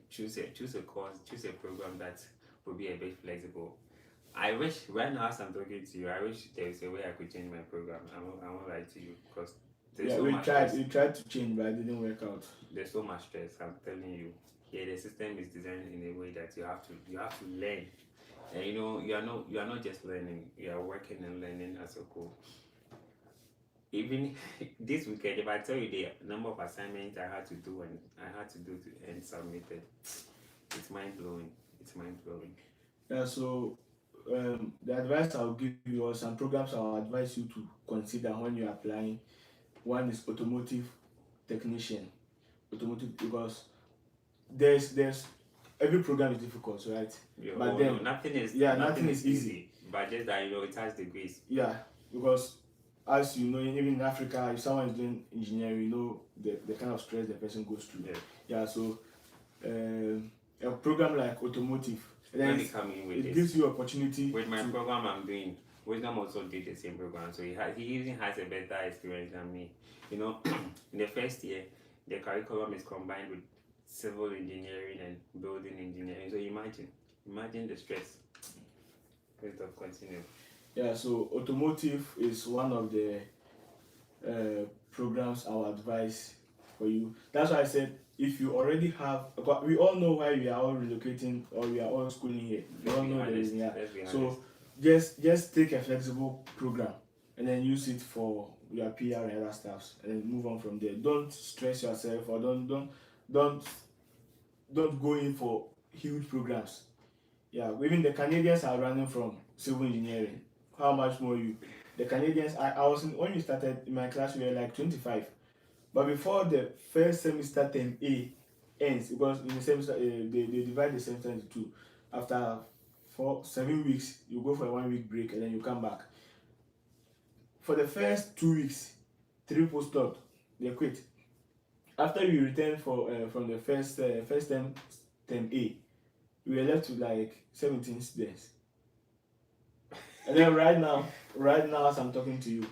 choose a course, choose a program that will be a bit flexible. I wish right now, as I'm talking to you, I wish there was a way I could change my program. I won't lie to you, because there's so much stress. We tried to change, but it didn't work out. There's so much stress. I'm telling you. Here, the system is designed in a way that you have to learn, and you know you are not just learning. You are working and learning as a whole. Even this weekend, if I tell you the number of assignments I had to do and submitted, it's mind blowing. It's mind blowing. Yeah. So the advice I'll give you, or some programs I'll advise you to consider when you're applying. One is automotive technician. Because there's every program is difficult, right? Yeah, but then no, nothing is easy. But just that, you know, it has degrees. Yeah, because as you know, even in Africa, if someone is doing engineering, you know the kind of stress the person goes through. Yeah. So a program like automotive, Let me come in with it gives you opportunity. With my program I'm doing, Wisdom also did the same program, so he even has a better experience than me. You know, in the first year, the curriculum is combined with civil engineering and building engineering. So imagine the stress. Wisdom, continue. Yeah, so automotive is one of the programs I would advise for you. That's why I said, if you already have, we all know why we are all relocating or we are all schooling here. We all know the reason. Yeah. So just take a flexible program and then use it for your PR and other stuffs, and then move on from there. Don't stress yourself, or don't go in for huge programs. Yeah, even the Canadians are running from civil engineering. How much more you? The Canadians, I was when you started in my class, we were like 25. But before the first semester term A ends, because in the semester they divide the semester into two. After 7 weeks, you go for a 1 week break and then you come back. For the first 2 weeks, 3 people stopped, they quit. After you return from the first term A, we were left with like 17 students. And then right now as I'm talking to you,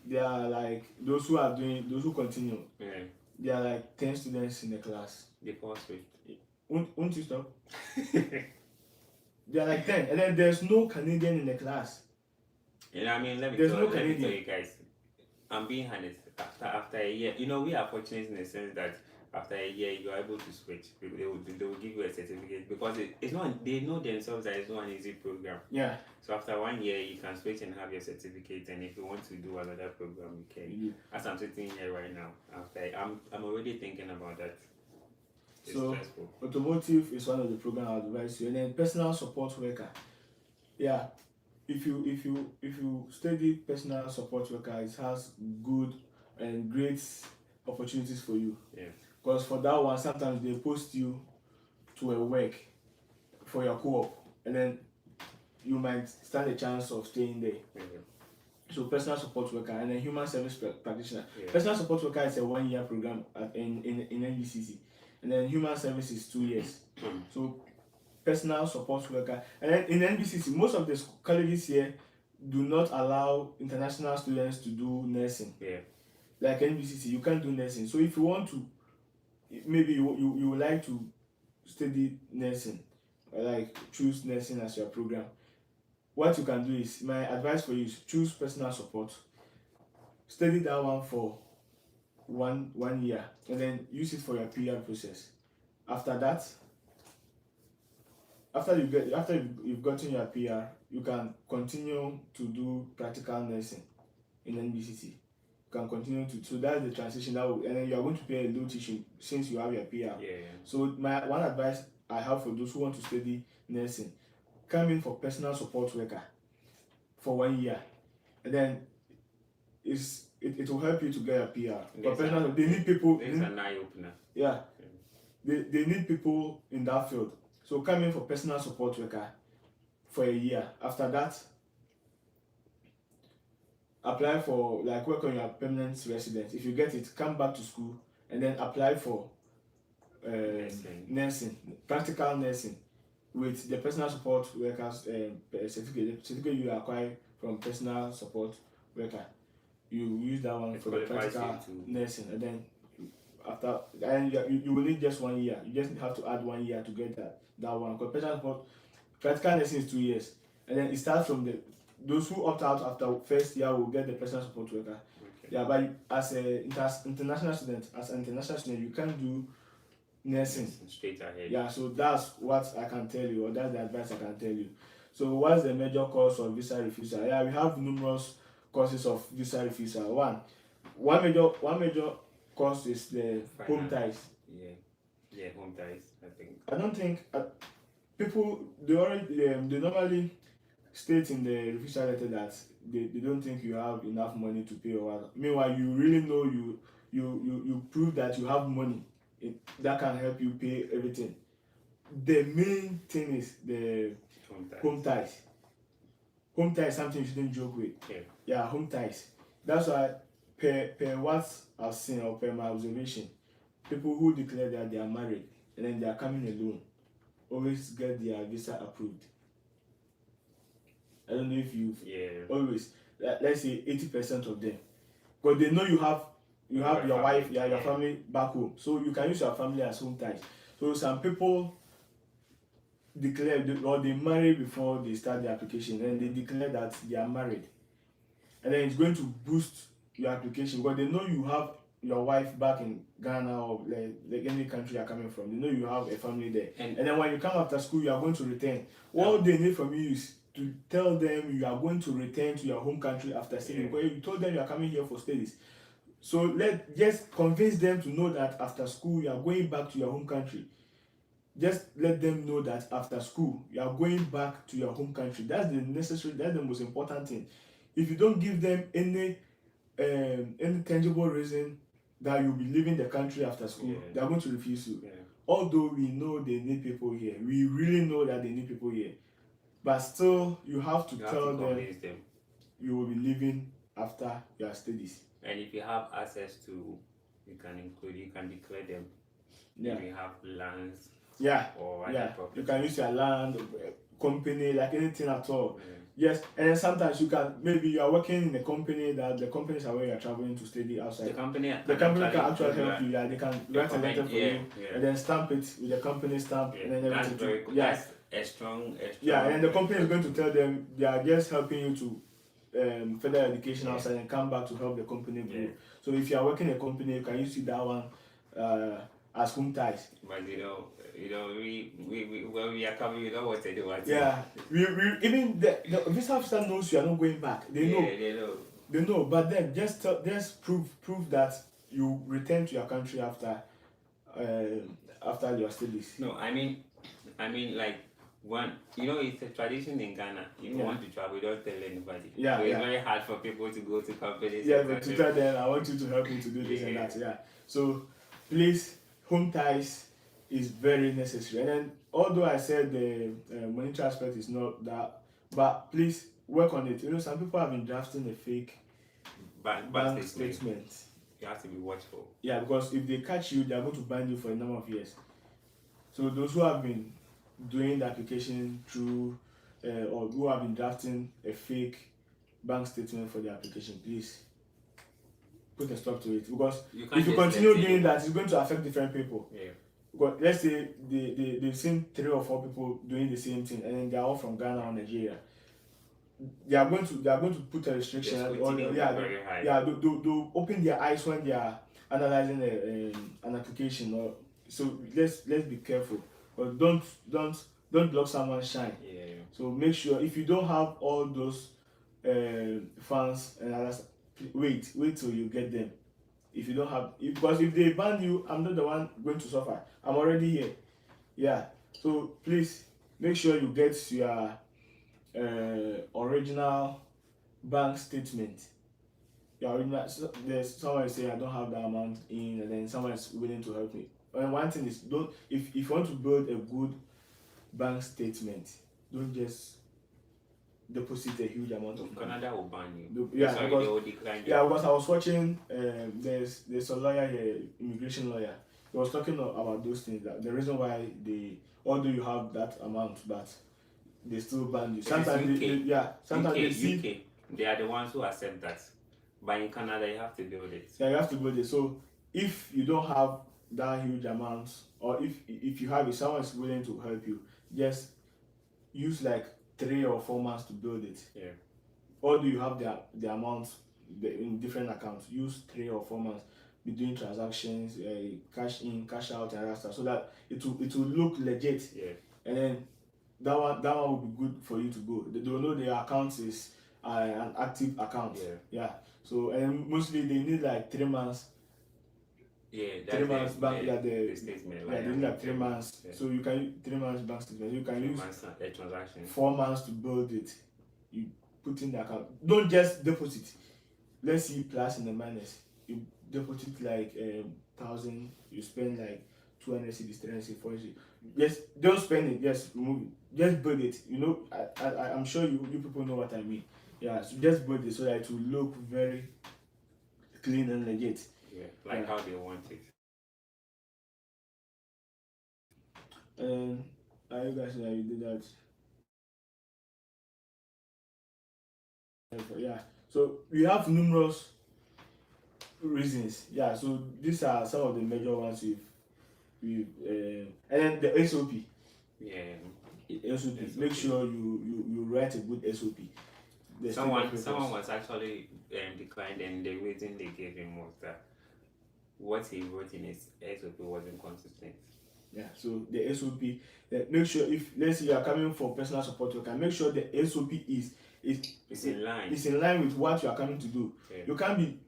there are like those who continue. Yeah. There are like 10 students in the class. They pause it. Won't you stop? There are like 10, and then there's no Canadian in the class. And I mean, let me There's tell no Canadian. you guys, I'm being honest. After a year, you know, we are fortunate in the sense that after a year you are able to switch. They will give you a certificate because it's not. They know themselves that it's not an easy program. Yeah. So after 1 year, you can switch and have your certificate. And if you want to do another program, you can. Mm-hmm. As I'm sitting here right now, I'm already thinking about that. It's so stressful. Automotive is one of the programs I advise you, and then personal support worker. Yeah. If you study personal support worker, it has good and great opportunities for you. Yeah. Because for that one, sometimes they post you to a work for your co-op, and then you might stand a chance of staying there. Yeah. So personal support worker, and then human service practitioner. Yeah. Personal support worker is a 1 year program in NBCC, and then human service is 2 years. So personal support worker, and then in NBCC, most of the colleges here do not allow international students to do nursing. Yeah. Like NBCC, you can't do nursing. So if you want to, maybe you would like to study nursing, or like choose nursing as your program, what you can do is, my advice for you is choose personal support, study that one for one year, and then use it for your PR process. After that, after you've gotten your PR, you can continue to do practical nursing in NBCC. You can continue to, so that's the transition and then you are going to pay a low tuition since you have your PR. Yeah. So my one advice I have for those who want to study nursing, come in for personal support worker for 1 year, and then it will help you to get a PR. But personal, they need people. It's an eye opener. Yeah, they need people in that field. So come in for personal support worker for a year. After that, apply for, like, work on your permanent residence. If you get it, come back to school and then apply for nursing, practical nursing with the personal support workers certificate. The certificate you acquire from personal support worker, you use that one for the practical nursing, and then after, and you will need just 1 year. You just have to add 1 year to get that one. Because personal support practical nursing is 2 years, and then it starts from those who opt out after first year will get the personal support worker. Okay. Yeah, but as an international student, you can't do nursing straight ahead. Yeah, so that's what I can tell you, or that's the advice I can tell you. So what's the major cause of visa refusal? Yeah, we have numerous causes of visa refusal. One major cause is the home ties. Yeah, home ties. I don't think people they normally state in the refusal letter that they don't think you have enough money to pay or what. Meanwhile, you really know you prove that you have money that can help you pay everything. The main thing is the home ties. Home ties is something you shouldn't joke with. Yeah, home ties. That's why per what I've seen or per my observation, people who declare that they are married and then they are coming alone always get their visa approved. I don't know if you've always, let's say 80% of them, because they know you have your wife, your family back home, so you can use your family as home ties. So some people declare or they marry before they start the application, and they declare that they are married, and then it's going to boost your application because they know you have your wife back in Ghana or like any country you're coming from. They know you have a family there, and then when you come after school, you are going to return. All they need from you is to tell them you are going to return to your home country after studying. Because you told them you are coming here for studies. So just convince them to know that after school you are going back to your home country. Just let them know that after school you are going back to your home country. That's the most important thing. If you don't give them any tangible reason that you'll be leaving the country after school, they are going to refuse you. although we know they need people here, we really know that they need people here, but still you have to tell them you will be leaving after your studies. And if you have access to, you can declare them. If you have lands, or other property. You can use your land, company, like anything at all. Yes, and then sometimes you can, maybe you are working in a company that the companies are where you are traveling to study outside. The company can actually help you. Yeah, they can write a letter for you, and then stamp it with the company stamp, and then everything. That's very cool. That's a strong. And the company is going to tell them they are just helping you to further education outside and come back to help the company grow. So if you are working in a company, you can use that one as home ties. But we when we are coming, we don't want to do what. Yeah, we even the visa officer knows you are not going back. They know. They know. But then just prove that you return to your country after your studies. No, I mean like. One, it's a tradition in Ghana. If you want to travel, don't tell anybody. So it's very hard for people to go to companies. But to tell them, I want you to help me to do this and that. Yeah. So please, home ties is very necessary. And then, although I said the monetary aspect is not that, but please work on it. Some people have been drafting a fake bank statement. You have to be watchful. Yeah, because if they catch you, they are going to ban you for a number of years. So those who have been doing the application through or who have been drafting a fake bank statement for the application, please put a stop to it, because if you continue doing that, it's going to affect different people. Because let's say they've seen 3 or 4 people doing the same thing, and then they are all from Ghana or Nigeria. They are going to put a restriction on they'll open their eyes when they are analyzing an application. So let's be careful. But don't block someone's shine. So make sure if you don't have all those funds and others, wait till you get them. If you don't have, because if they ban you, I'm not the one going to suffer. I'm already here. Yeah. So please make sure you get your original bank statement. Your original. There's someone say I don't have that amount in, and then someone is willing to help me. And one thing is, if you want to build a good bank statement, don't just deposit a huge amount of money. Canada will ban you. They will decline you. Because I was watching, there's a lawyer here, immigration lawyer. He was talking about those things, that the reason why although you have that amount, but they still ban you. Sometimes they see. They are the ones who accept that. But in Canada, you have to build it. Yeah, you have to build it. So if you don't have that huge amount, or if you have it, someone is willing to help you, just use like 3 or 4 months to build it. Although you have the amount in different accounts, use 3 or 4 months, be doing transactions, cash in, cash out, and other stuff, so that it will look legit. And then that one will be good for you to go. They don't know the account is an active account. So, and mostly they need like 3 months. 3 months bank. The statement. They need like 3 months. So you can use 3 months bank statement. You can use a transaction. 4 months to build it. You put in the account. Don't just deposit. Let's see plus and the minus. You deposit like 1,000. You spend like 200 cedis, 300 cedis, 400 cedis. Just don't spend it. Just move it. Just build it. I'm sure you people know what I mean. So just build it so that it will look very clean and legit. How they want it. And you guys know you did that. So we have numerous reasons. So these are some of the major ones and then the SOP. SOP. Make sure you write a good SOP. Someone was actually declined, and the reason they gave him was that what he wrote in his SOP wasn't consistent. So the SOP, make sure, if let's say you are coming for personal support worker, make sure the SOP is in line. It's in line with what you are coming to do. You can't be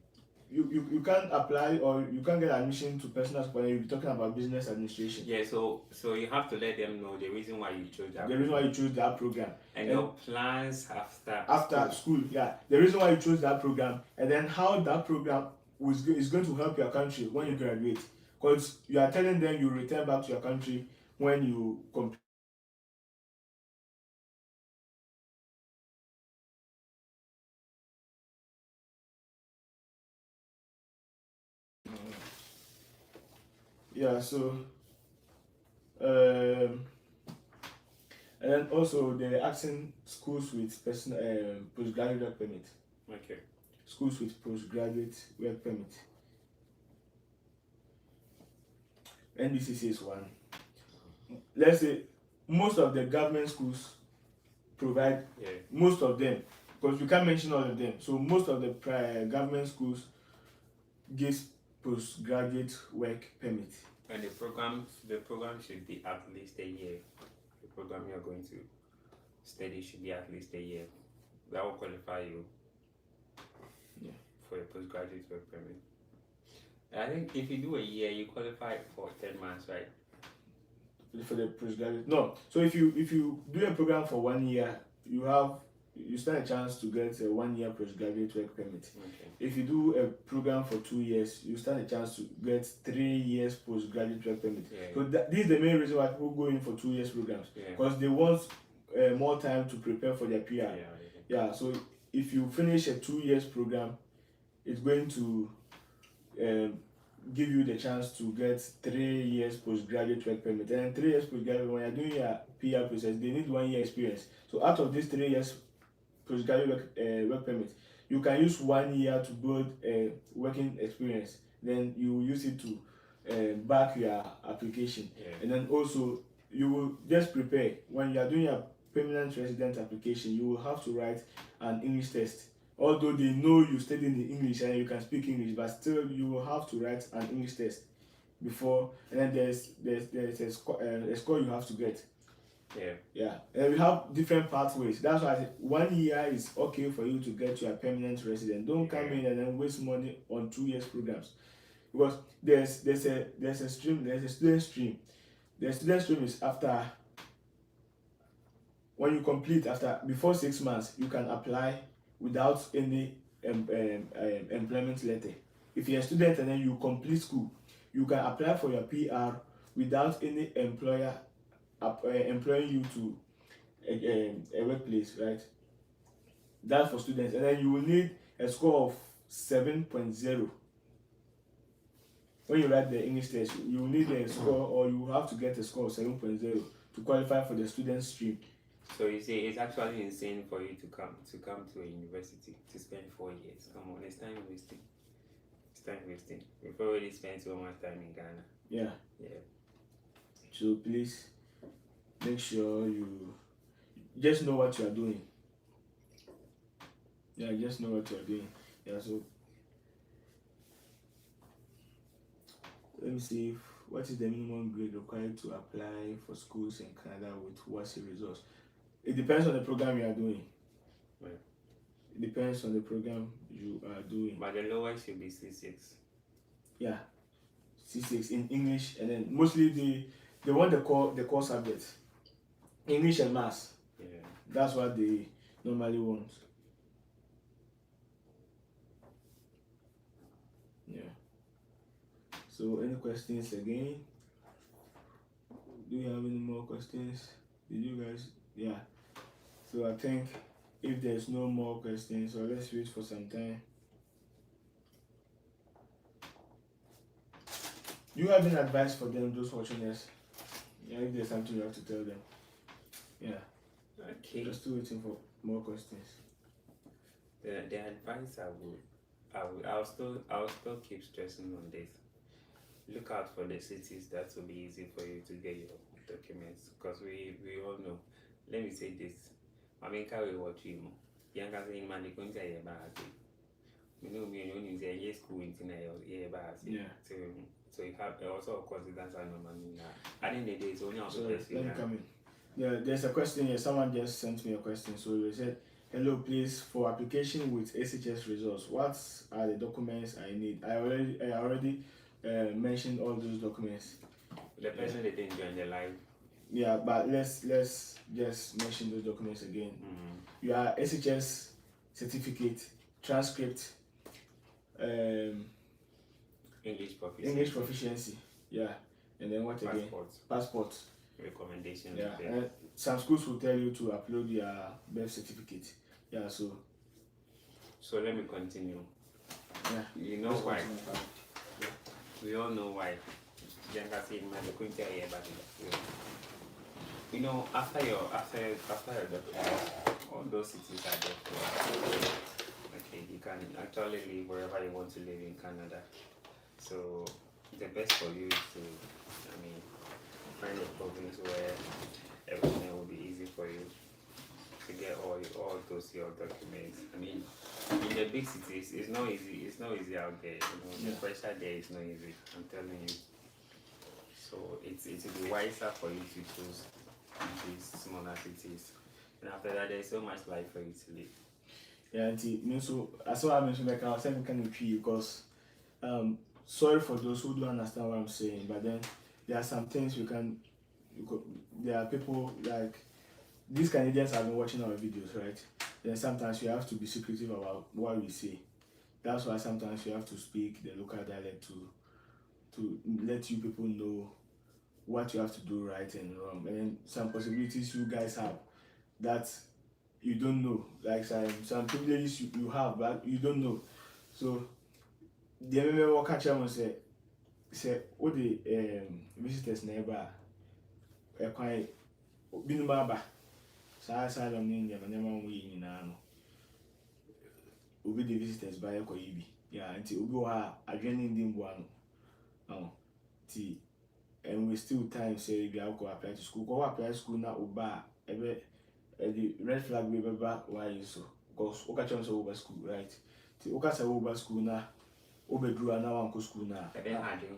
you can't apply, or you can't get admission to personal support and you'll be talking about business administration. So you have to let them know the reason why you chose that. The reason why you chose that program. And your plans after school. The reason why you chose that program, and then how that program is going to help your country when you graduate. because you are telling them you return back to your country when you complete. Yeah, so and then also they're asking schools with postgraduate work permit. Okay. Schools with postgraduate work permit. NBCC is one. Let's say most of the government schools provide, most of them, because you can't mention all of them. So most of the government schools gives postgraduate work permit. And the program should be at least a year. The program you're going to study should be at least a year. That will qualify you for a postgraduate work permit. I think if you do a year, you qualify for 10 months, right? For the postgraduate, no. So if you do a program for 1 year, you stand a chance to get a 1 year postgraduate work permit. Okay. If you do a program for 2 years, you stand a chance to get 3 years postgraduate work permit. Yeah. So this is the main reason why people go in for 2 years programs, because they want more time to prepare for their PR. Yeah. So if you finish a 2 years program, it's going to give you the chance to get 3 years postgraduate work permit. And 3 years postgraduate, when you're doing your PR process, they need 1 year experience. So out of these 3 years postgraduate work permit, you can use 1 year to build a working experience. Then you will use it to back your application. And then also you will just prepare when you are doing your permanent resident application. You will have to write an English test. Although they know you study in English and you can speak English, but still you will have to write an English test before, and then there's a score you have to get. And we have different pathways. That's why I say 1 year is okay for you to get your permanent resident. Don't come in and then waste money on 2 years programs, because there's a student stream. The student stream is after, when you complete, before 6 months, you can apply without any employment letter. If you're a student and then you complete school, you can apply for your PR without any employer employing you to a workplace, right? That's for students. And then you will need a score of 7.0. When you write the English test, you will need a score, or you have to get a score of 7.0 to qualify for the student stream. So you say it's actually insane for you to come to a university to spend 4 years. Come on, it's time wasting. We've already spent so much time in Ghana. Yeah. So please make sure you just know what you are doing. Just know what you are doing. So let me see what is the minimum grade required to apply for schools in Canada with WASI results. It depends on the program you are doing. It depends on the program you are doing. But the lowest should be C6. Yeah, C6 in English, and then mostly they want the core subjects, English and maths. That's what they normally want. So any questions again? Do you have any more questions? Did you guys? So I think if there's no more questions, so let's wait for some time. Do you have any advice for them, those watching us? If there's something you have to tell them. Okay. Just still waiting for more questions. The advice I'll still keep stressing on this. Look out for the cities that will be easy for you to get your documents, because we all know. Let me say this. I mean, carry what you know. Young as a man, going to hear about it. You know, me only say yes, school in hear about it. So you have also, of course, that's a normal. I think the days only also. Let me come in. There's a question here. Someone just sent me a question. So they said, "Hello, please, for application with SHS results, what are the documents I need?" I already mentioned all those documents. The person they didn't join the live. But let's just mention those documents again. Your SHS certificate, transcript, English proficiency. Yeah, and then what again? Passport. Recommendation. Yeah, and some schools will tell you to upload your birth certificate. Yeah, so let me continue. Yeah, you know why? We all know why. You know, after your documents, all those cities are there for. Okay, you can actually live wherever you want to live in Canada. So the best for you is to, find a province where everything will be easy for you to get all those your documents. In the big cities, it's not easy. It's not easy out there. The pressure there is not easy. I'm telling you. So it will be wiser for you to choose these smaller cities. And after that, there's so much life for you to live. Yeah, and so as I mentioned, like I was saying, kind of because sorry for those who don't understand what I'm saying, but then there are some things there are people like these Canadians have been watching our videos, right? Then sometimes you have to be secretive about what we say. That's why sometimes you have to speak the local dialect to let you people know what you have to do right and wrong. And then some possibilities you guys have that you don't know, like some privileges you have but you don't know. So the MMA will catch them and say what the visitors neighbor a quite binumaba asylum in Yamanaman we in Ano will be the visitors by a coibi. Yeah, until we go adjoining the one. And we still time say we have to apply to school. Go apply to school now uba the red flag we baba why you so because oka chance over school, right? The oka say over school now obedru na wan ko school now.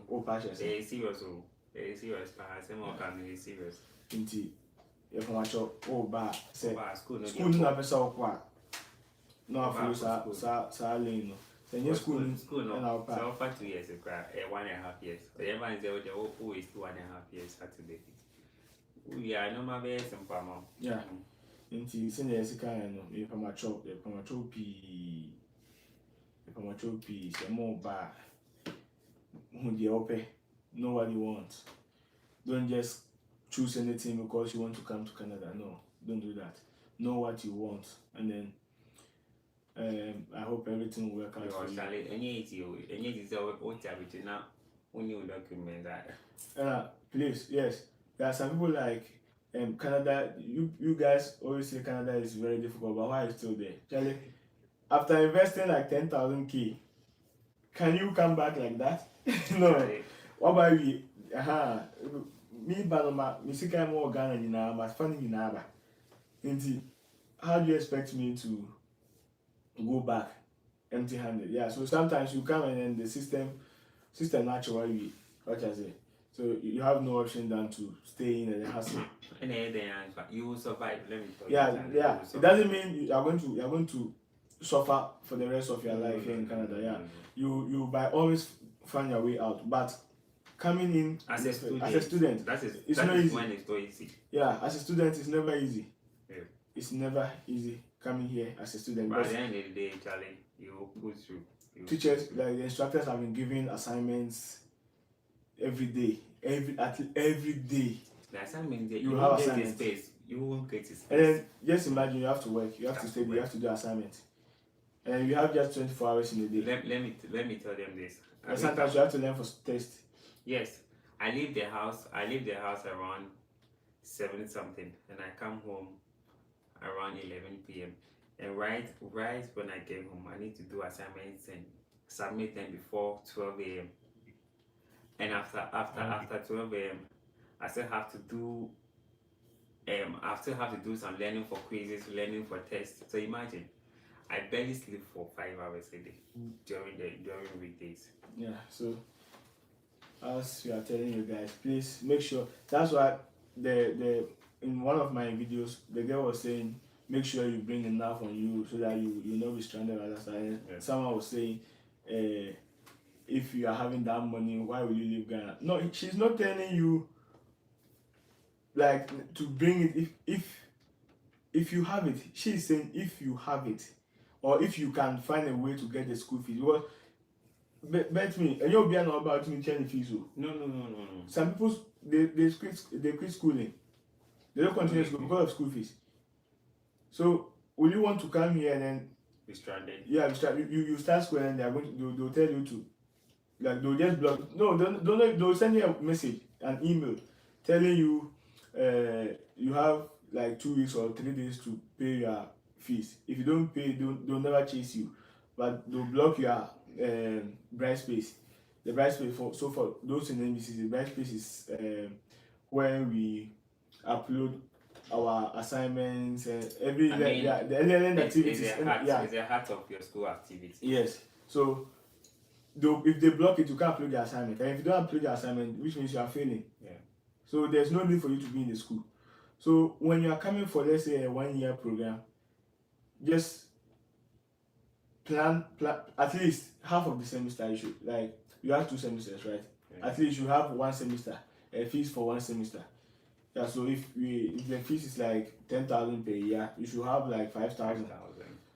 O patches. Serious some more can serious. Inti if I show ba say school na pesa okwa no afu sa lane no. School no. So for 2 years, 1.5 years. The everyone is there who is 2.5 years Saturday. We are no more very simple. Yeah. Inti send the second no. If I'm a chop P. Say more ba. Who the open. Know what you want. Don't just choose anything because you want to come to Canada. No, don't do that. Know what you want, and then I hope everything will work out for you. Please, yes. There are some people like Canada. You guys always say Canada is very difficult, but why are you still there? Charlie, after investing like 10,000 can you come back like that? No. What about we? Me banoma, me see kind more Ghana in our but funny in our. How do you expect me to go back empty-handed? Yeah, so sometimes you come and then the system naturally, what I say. So you have no option than to stay in and hustle. And you will survive. Let me tell you. Yeah. It doesn't mean you are going to suffer for the rest of your life here in Canada. Yeah, you by always find your way out, but coming in as a student, it's not easy. When it's not easy. Yeah, as a student, it's never easy. Yeah. It's never easy coming here as a student. But at the end of the day, Charlie, you will push through. Teachers, like the instructors, have been giving assignments every day. Every day. The assignment that you have assignments. Space. You won't get space. And then just imagine you have to work. You have to study. You have to do assignments. And you have just 24 hours in a day. Let me tell them this. And sometimes you have to learn for test. Yes, I leave the house around 7 something, and I come home around 11 p.m. And right when I get home, I need to do assignments and submit them before 12 a.m. And after 12 a.m., I still have to do some learning for quizzes, learning for tests. So imagine, I barely sleep for 5 hours a day during weekdays. Yeah, so as we are telling you guys, please make sure. That's why the in one of my videos, the girl was saying, make sure you bring enough on you so that you not be stranded at the side. Yeah. Someone was saying, if you are having that money, why will you leave Ghana? No, she's not telling you like to bring it if you have it. She's saying if you have it, or if you can find a way to get the school fees. Because Bet me, and you'll be an about me change fees. No. Some people they quit schooling. They don't continue school because of school fees. So will you want to come here and then be stranded? Yeah, you start school and they'll tell you to, like, they'll just block. No, they'll send you a message, an email, telling you you have like 2 weeks or 3 days to pay your fees. If you don't pay, they'll never chase you, but they'll block your bright space. The bright space for those in NBCC, the bright space is where we upload our assignments and the learning activities. It's the heart of your school activity. Yes. So if they block it, you can't upload the assignment. And if you don't upload the assignment, which means you are failing. Yeah. So there's no need for you to be in the school. So when you are coming for, let's say, a 1-year program, just plan at least half of the semester. You should, like, you have 2 semesters, right? Yeah. At least you have 1 semester, a fees for 1 semester. Yeah, so if the fees is like 10,000 per year, you should have like 5,000.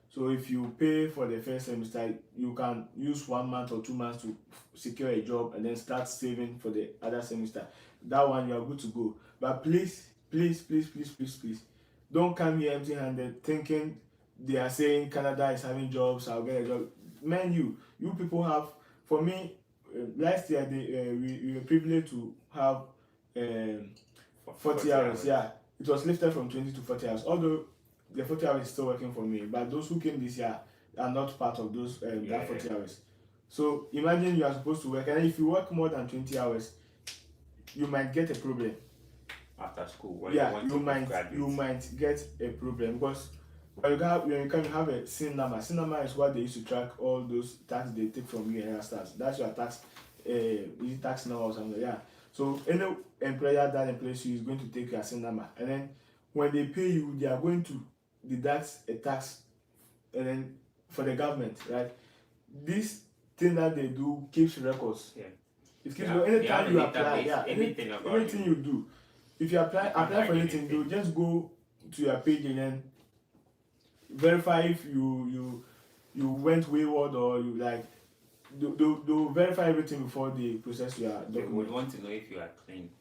So if you pay for the first semester, you can use 1 month or 2 months to secure a job and then start saving for the other semester. That one, you are good to go. But please, don't come here empty-handed thinking they are saying Canada is having jobs, I'll get a job. Man, you people have, for me, last year we were privileged to have 40 hours. Yeah, it was lifted from 20 to 40 hours. Although the 40 hours is still working for me, but those who came this year are not part of those that 40 hours. So imagine you are supposed to work, and if you work more than 20 hours, you might get a problem after school. You might get a problem because when you come, you have a SIN number. SIN number is what they use to track all those tax they take from you and your staff. That's your tax, tax number or something. Yeah. So any employer that employs you is going to take your SIN number, and then when they pay you, they are going to deduct a tax, and then for the government, right? This thing that they do keeps records. Yeah. It keeps anytime you apply. Anything you do. If you apply for anything, they'll just go to your page and then verify if you went wayward or you like. They'll verify everything before they process your document. They would want to know if you are clean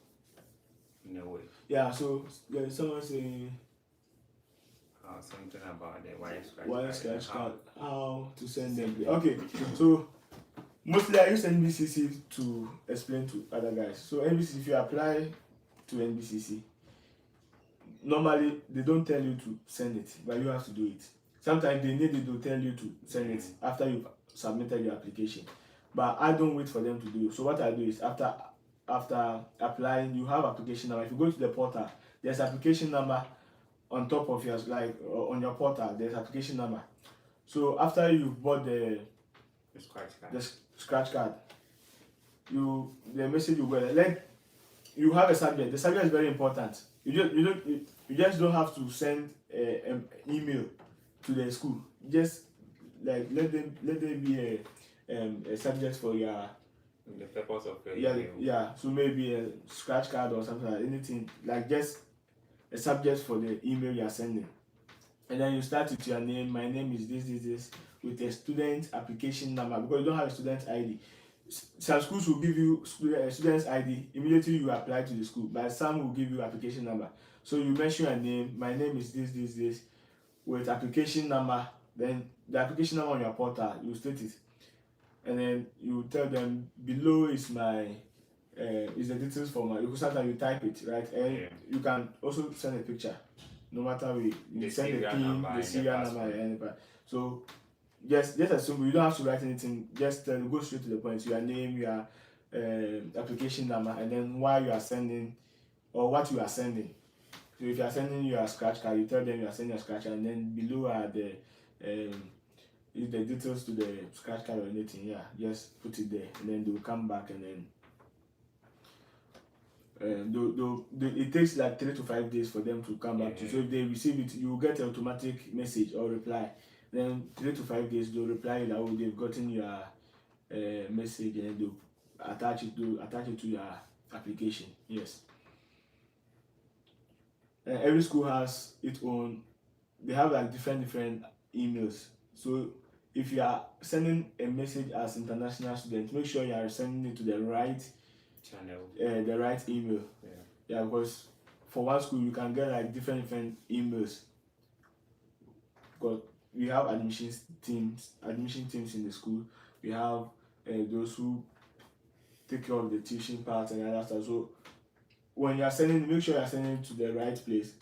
in a way. Yeah, so there's someone saying something about the wire scratch card, how to send them. Okay, so mostly I use NBCC to explain to other guys. So NBCC, if you apply to NBCC, normally they don't tell you to send it, but you have to do it. Sometimes they need it to tell you to send it after you've submitted your application, but I don't wait for them to do it. So what I do is after applying, you have application number. If you go to the portal, there's application number on top of yours, like on your portal, there's application number. So after you've bought the scratch card, the message you get, like, you have a subject. The subject is very important. You just don't have to send an email to the school. Just like let them be a subject for your the purpose of your email. Yeah. So maybe a scratch card or something, like anything, like just a subject for the email you are sending. And then you start with your name. My name is this with a student application number, because you don't have a student ID. Some schools will give you a student's ID immediately you apply to the school, but some will give you application number. So you mention your name. My name is this with application number. Then the application number on your portal, you state it, and then you tell them below is my is the details for my. Because sometimes you type it, right, and you can also send a picture. No matter way, you send the PIN, the serial number, and so. Just assume you don't have to write anything. Just go straight to the point. Your name, your application number, and then why you are sending or what you are sending. So if you are sending your scratch card, you tell them you are sending a scratch card, and then below are the details to the scratch card or anything. Yeah, just put it there, and then they will come back, and then it takes like 3 to 5 days for them to come back to you. So if they receive it, you will get an automatic message or reply. Then 3 to 5 days they'll reply that they've gotten your message, and they'll attach it to your application. Yes. Every school has its own. They have like different emails. So if you are sending a message as international student, make sure you are sending it to the right channel, the right email. Yeah, because for one school you can get like different emails, because we have admission teams in the school. We have those who take care of the teaching part and other stuff. So when you are sending, make sure you are sending it to the right place.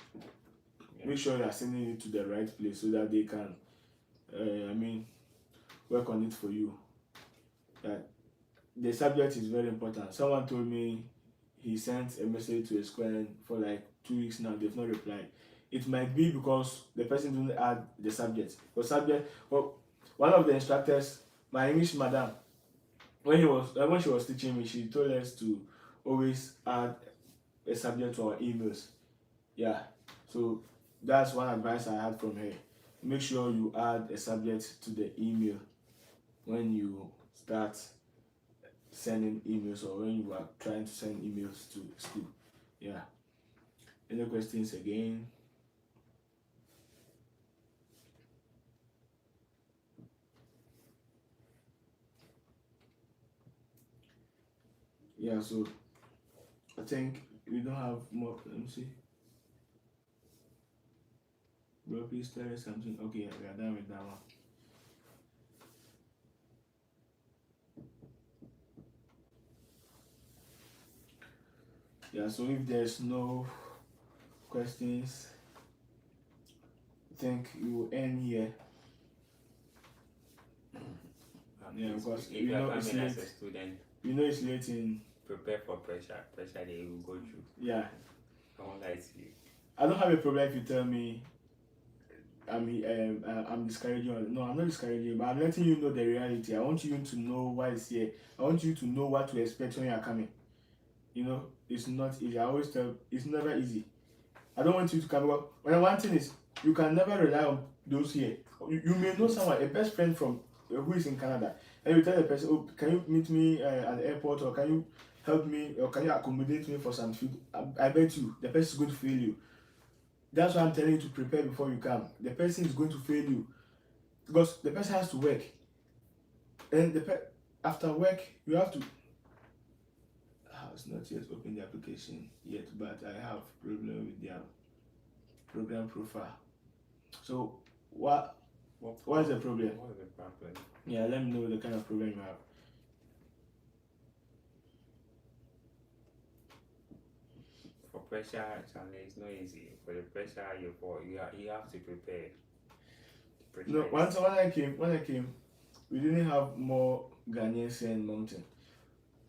Make sure you are sending it to the right place so that they can work on it for you. The subject is very important. Someone told me he sent a message to a school and for like 2 weeks now they've not replied. It might be because the person didn't add the subject. Well, one of the instructors, my English madam, when she was teaching me, she told us to always add a subject to our emails. Yeah, so that's one advice I had from her. Make sure you add a subject to the email when you start sending emails, or when you are trying to send emails to school. Yeah. Any questions again? Yeah, so I think we don't have more. Let me see. Bro, please tell us something. Okay, we are done with that one. Yeah, so if there's no questions, I think we will end here. Yeah, because if you are coming as a student, you know it's late in. Prepare for pressure they will go through. Yeah. I won't lie to you. I don't have a problem if you tell me I'm discouraging you. No, I'm not discouraging you, but I'm letting you know the reality. I want you to know why it's here. I want you to know what to expect when you are coming. You know, it's not easy. I always tell, it's never easy. I don't want you to come. When one thing is, you can never rely on those here. You may know someone, a best friend from who is in Canada, and you tell the person, oh, can you meet me at the airport, or can you help me, or can you accommodate me for some food? I bet you the person is going to fail you. That's why I'm telling you to prepare before you come. The person is going to fail you because the person has to work, and after work you have to. It's not yet opened the application yet, but I have problem with their program profile. So what is the problem? What is the problem? Yeah, let me know the kind of problem you have. For pressure, actually, it's not easy. For the pressure, you have to prepare. No, once when I came, we didn't have more Ghanaians saying mountain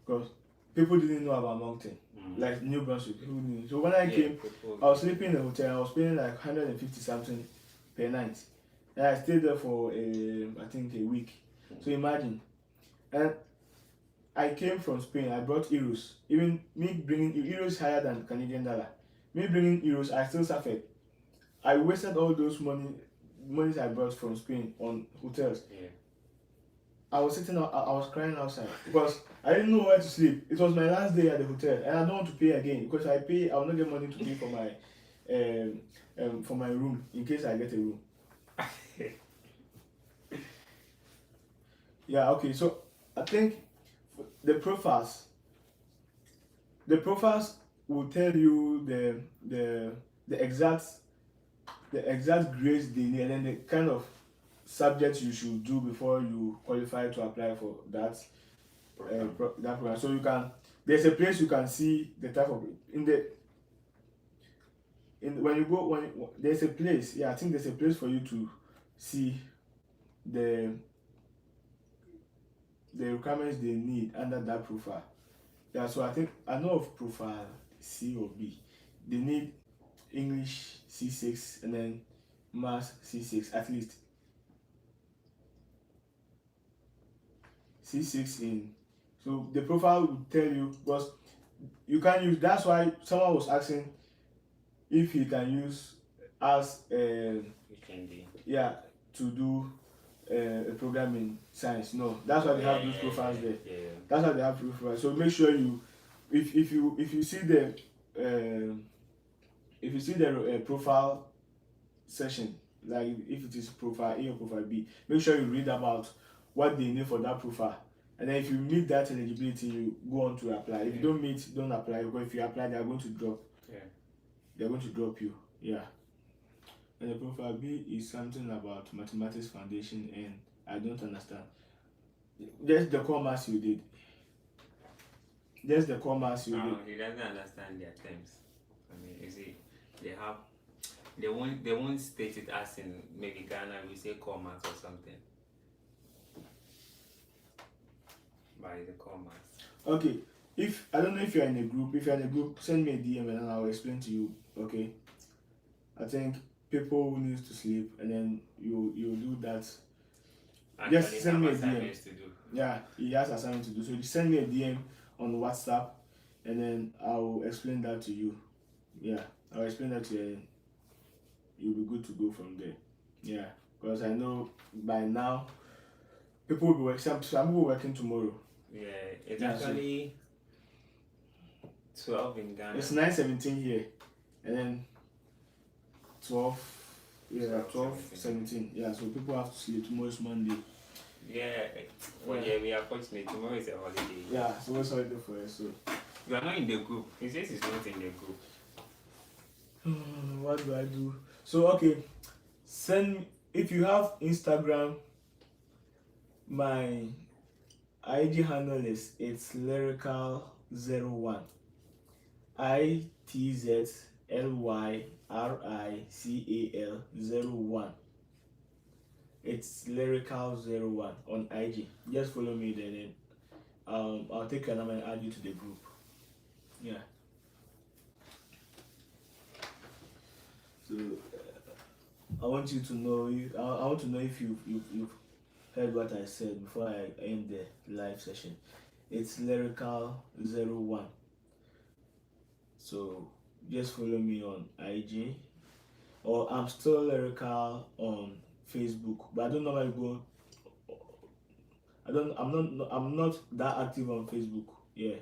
because people didn't know about mountain. Like New Brunswick, people knew. So when I came, I was sleeping in a hotel. I was paying like 150 something per night, and I stayed there for I think a week. So imagine, and I came from Spain. I brought euros. Even me bringing euros higher than Canadian dollar. Me bringing euros, I still suffered. I wasted all those monies I brought from Spain on hotels. Yeah. I was sitting out, I was crying outside because I didn't know where to sleep. It was my last day at the hotel, and I don't want to pay again because I will not get money to pay for my room in case I get a room. Yeah, okay. So I think the profiles will tell you the exact grades they need, and then the kind of subjects you should do before you qualify to apply for that program. So there's a place you can see the type of there's a place. Yeah, I think there's a place for you to see the requirements they need under that profile. Yeah, so I think I know of profile C or B. They need English C6 and then Maths C6 at least. C6 in. So the profile will tell you, because you can use. That's why someone was asking if he can use as yeah, to do a program in science. No, that's why they have those profiles there. Yeah. That's why they have profiles. So make sure you, if you see the profile section, like if it is profile A or profile B, make sure you read about what they need for that profile. And then if you meet that eligibility, you go on to apply. If you don't meet, don't apply, because if you apply, they are going to drop. Yeah. They are going to drop you. Yeah. And the profile B is something about mathematics foundation, and I don't understand. Just the commerce you did. Just the commerce you did. He doesn't understand their terms. I mean, you see, they won't state it as in maybe Ghana we say commerce or something. By the commerce. Okay. If I don't know if you're in a group, send me a DM and then I'll explain to you. Okay. I think people who need to sleep, and then you do that. Actually, just send me a DM. To do. Yeah, he has assignment to do. So just send me a DM on WhatsApp, and then I'll explain that to you. Yeah, I'll explain that to you. And you'll be good to go from there. Yeah, because I know by now people will be working. Some people working tomorrow. Yeah, it's actually 12 in Ghana. It's 9:17 here, and then 12. Yeah, 12:17. Yeah, so people have to sleep. Tomorrow is Monday. Yeah, well, yeah, we are fortunate. Tomorrow is a holiday. Yeah, so what's holiday for us? So you are not in the group. He says he's not in the group. What do I do? So okay, send if you have Instagram. My IG handle is it's lyrical01. ITZLYRICAL01. It's lyrical01 on IG. Just follow me there, then I'll take your number and add you to the group. Yeah. So I want you to know. I want to know if you've heard what I said before I end the live session. It's lyrical01. So just follow me on IG, or I'm still lyrical on Facebook, but I don't normally go. I'm not that active on Facebook. Yeah.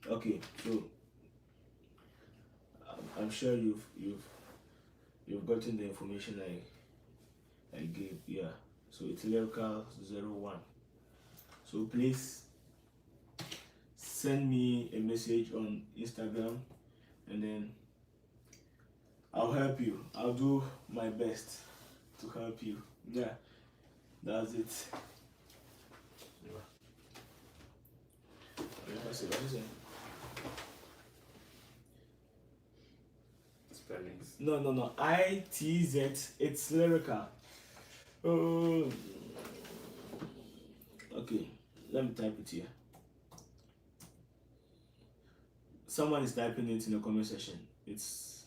Okay, so I'm sure you've gotten the information I gave. Yeah, so it's lyrical01. So please send me a message on Instagram, and then I'll help you. I'll do my best to help you. Yeah, that's it. Spellings. No. ITZ. It's lyrical. Oh. Okay. Let me type it here. Someone is typing it in the comment section. It's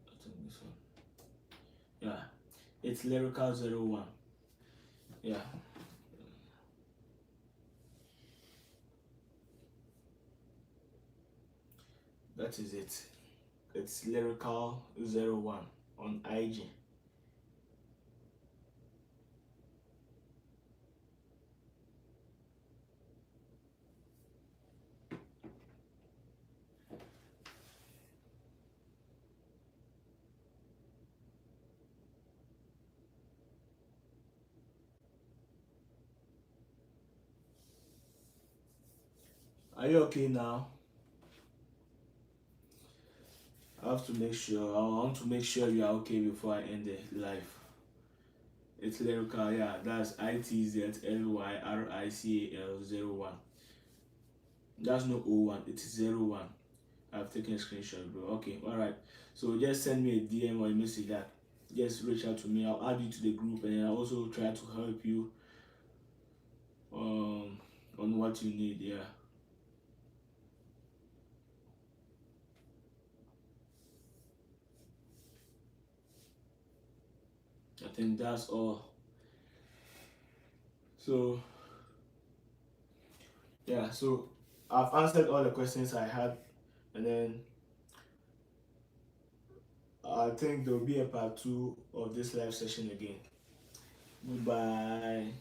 I think this one. Yeah. It's lyrical01. Yeah. That is it. It's lyrical01 on IG. Are you okay now? I want to make sure you are okay before I end the live. It's lyrical, yeah, that's ITZLYRICAL01. That's no 01, it's 01. I've taken a screenshot, bro. Okay, alright. So just send me a DM or a message that just reach out to me. I'll add you to the group, and I'll also try to help you on what you need, yeah. I think that's all. So yeah, so I've answered all the questions I had, and then I think there will be a part 2 of this live session again. Goodbye.